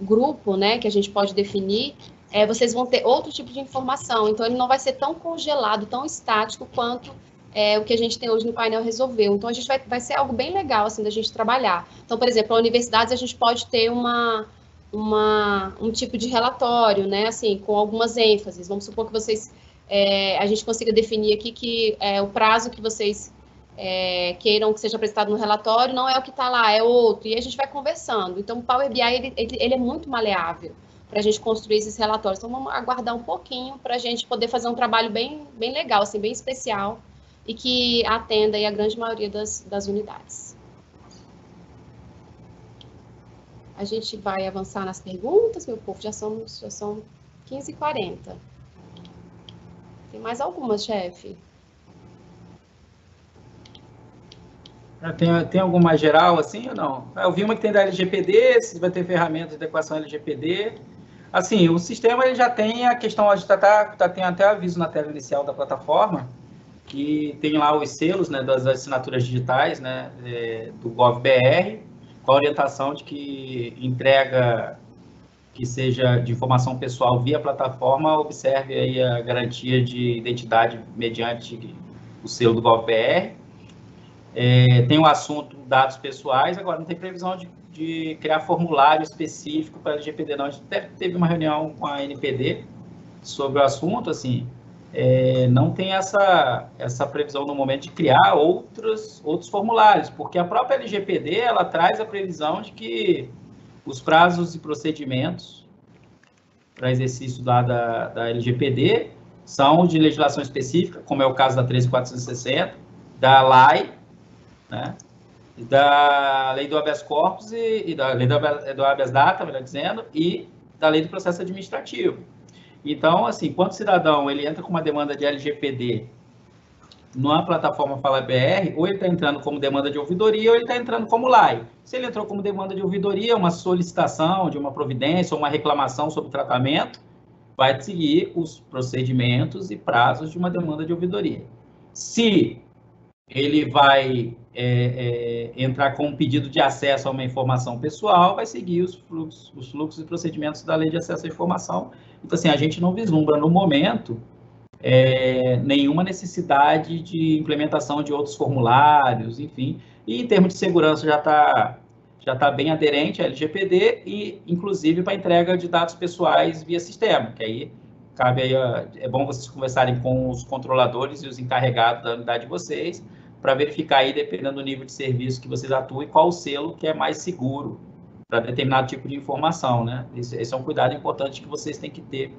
grupo, né, que a gente pode definir, vocês vão ter outro tipo de informação. Então, ele não vai ser tão congelado, tão estático quanto o que a gente tem hoje no painel Resolveu. Então, a gente vai ser algo bem legal, assim, da gente trabalhar. Então, por exemplo, a universidades, a gente pode ter um tipo de relatório, né, assim, com algumas ênfases. Vamos supor que vocês, a gente consiga definir aqui que o prazo que vocês queiram que seja apresentado no relatório não é o que está lá, é outro. E a gente vai conversando. Então, o Power BI, ele é muito maleável para a gente construir esses relatórios. Então, vamos aguardar um pouquinho para a gente poder fazer um trabalho bem legal, assim, bem especial, e que atenda aí a grande maioria das unidades. A gente vai avançar nas perguntas, meu povo, já são 15h40. Tem mais algumas, chefe? Tem alguma geral, assim, ou não? Eu vi uma que tem da LGPD, se vai ter ferramentas de adequação LGPD. Assim, o sistema ele já tem a questão, a gente tem até aviso na tela inicial da plataforma, que tem lá os selos, né, das assinaturas digitais, né, do GovBR, com a orientação de que entrega que seja de informação pessoal via plataforma, observe aí a garantia de identidade mediante o selo do GovBR. Tem o assunto dados pessoais, agora não tem previsão de criar formulário específico para a LGPD, não. A gente teve uma reunião com a NPD sobre o assunto, assim, não tem essa previsão no momento de criar outros formulários, porque a própria LGPD, ela traz a previsão de que os prazos e procedimentos para exercício da LGPD são de legislação específica, como é o caso da 13.460, da LAI, né, da lei do habeas corpus e da lei do habeas data, melhor dizendo, e da lei do processo administrativo. Então, assim, quando o cidadão ele entra com uma demanda de LGPD na plataforma Fala BR, ou ele está entrando como demanda de ouvidoria, ou ele está entrando como LAI. Se ele entrou como demanda de ouvidoria, uma solicitação de uma providência ou uma reclamação sobre o tratamento, vai seguir os procedimentos e prazos de uma demanda de ouvidoria. Se ele vai entrar com um pedido de acesso a uma informação pessoal, vai seguir os fluxos e procedimentos da Lei de Acesso à Informação. Então, assim, a gente não vislumbra, no momento, nenhuma necessidade de implementação de outros formulários, enfim. E, em termos de segurança, já está bem aderente à LGPD e, inclusive, para entrega de dados pessoais via sistema, que aí cabe aí, é bom vocês conversarem com os controladores e os encarregados da unidade de vocês, para verificar aí, dependendo do nível de serviço que vocês atuem, qual o selo que é mais seguro para determinado tipo de informação, né? Esse é um cuidado importante que vocês têm que ter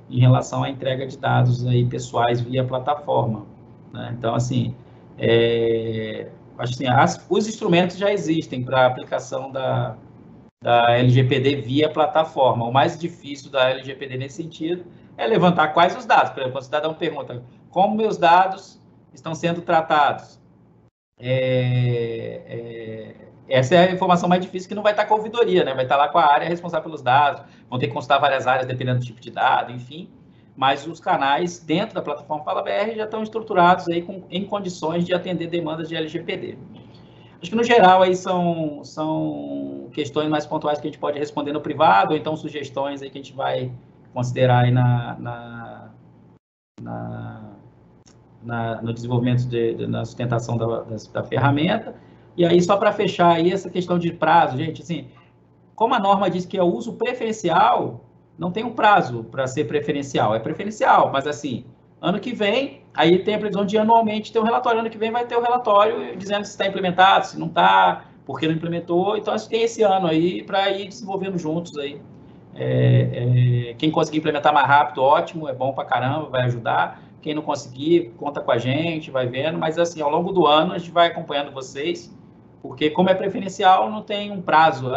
em relação à entrega de dados aí pessoais via plataforma, né? Então, assim, acho assim, os instrumentos já existem para a aplicação da LGPD via plataforma. O mais difícil da LGPD nesse sentido é levantar quais os dados. Por exemplo, quando o cidadão pergunta como meus dados estão sendo tratados, essa é a informação mais difícil, que não vai estar com a ouvidoria, né? Vai estar lá com a área responsável pelos dados, vão ter que consultar várias áreas dependendo do tipo de dado, enfim. Mas os canais dentro da plataforma Fala BR já estão estruturados aí em condições de atender demandas de LGPD. Acho que, no geral, aí são questões mais pontuais que a gente pode responder no privado, ou então sugestões aí que a gente vai considerar aí no desenvolvimento, na sustentação da ferramenta. E aí, só para fechar aí, essa questão de prazo, gente, assim, como a norma diz que é o uso preferencial, não tem um prazo para ser preferencial, é preferencial, mas assim, ano que vem, aí tem a previsão de anualmente ter um relatório, ano que vem vai ter o relatório dizendo se está implementado, se não está, por que não implementou, então acho que tem esse ano aí para ir desenvolvendo juntos aí. Quem conseguir implementar mais rápido, ótimo, é bom para caramba, vai ajudar. Quem não conseguir, conta com a gente, vai vendo, mas assim, ao longo do ano a gente vai acompanhando vocês, porque como é preferencial, não tem um prazo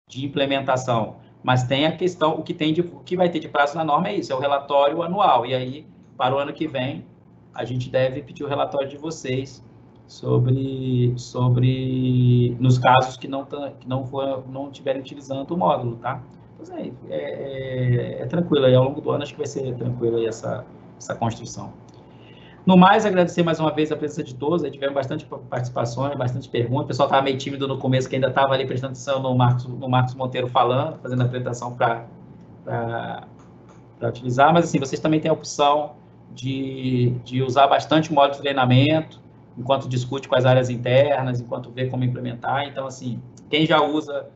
de implementação, mas tem a questão, o que vai ter de prazo na norma é isso, é o relatório anual, e aí, para o ano que vem, a gente deve pedir o relatório de vocês sobre nos casos que não estiverem utilizando o módulo, tá? Pois é tranquilo, aí ao longo do ano acho que vai ser tranquilo aí essa construção. No mais, agradecer mais uma vez a presença de todos, aí tivemos bastante participações, bastante perguntas, o pessoal estava meio tímido no começo, que ainda estava ali prestando atenção no Marcos Monteiro falando, fazendo a apresentação para utilizar, mas assim, vocês também têm a opção de usar bastante o módulo de treinamento, enquanto discute com as áreas internas, enquanto vê como implementar. Então, assim, quem já usa,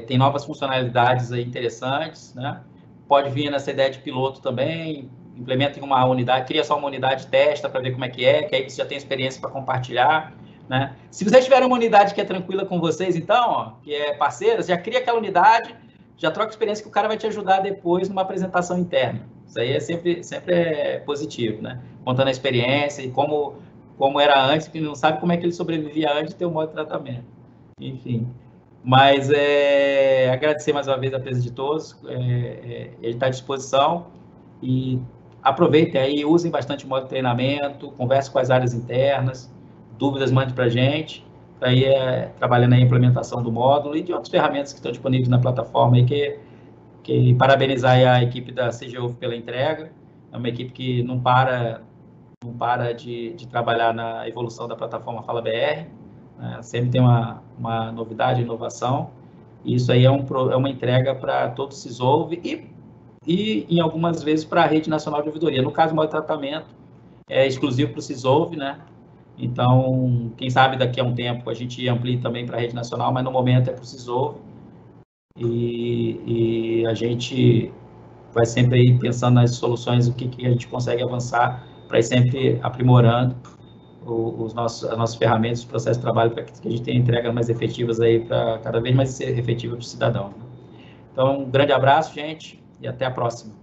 tem novas funcionalidades aí interessantes, né? Pode vir nessa ideia de piloto também, implementa em uma unidade, cria só uma unidade, testa para ver como é, que aí você já tem experiência para compartilhar, né? Se vocês tiverem uma unidade que é tranquila com vocês, então, ó, que é parceira, já cria aquela unidade, já troca experiência que o cara vai te ajudar depois numa apresentação interna. Isso aí é sempre positivo, né? Contando a experiência e como era antes, que não sabe como é que ele sobrevivia antes de ter um modo de tratamento. Enfim, mas agradecer mais uma vez a presença de todos, ele está à disposição e aproveitem aí, usem bastante o modo de treinamento, converse com as áreas internas, dúvidas mande para a gente, para ir trabalhando na implementação do módulo e de outras ferramentas que estão disponíveis na plataforma aí, que parabenizar a equipe da CGU pela entrega, é uma equipe que não para de trabalhar na evolução da plataforma Fala BR, né? Sempre tem uma novidade, inovação, e isso aí é uma entrega para todo o Cisolve e em algumas vezes para a Rede Nacional de Ouvidoria. No caso, o modo de tratamento é exclusivo para o Cisolve, né? Então, quem sabe daqui a um tempo a gente amplie também para a Rede Nacional, mas no momento é para o Cisolve, e a gente vai sempre aí pensando nas soluções, o que a gente consegue avançar para ir sempre aprimorando as nossas ferramentas, os processos de trabalho, para que a gente tenha entregas mais efetivas aí, para cada vez mais ser efetiva para o cidadão. Então, um grande abraço, gente, e até a próxima.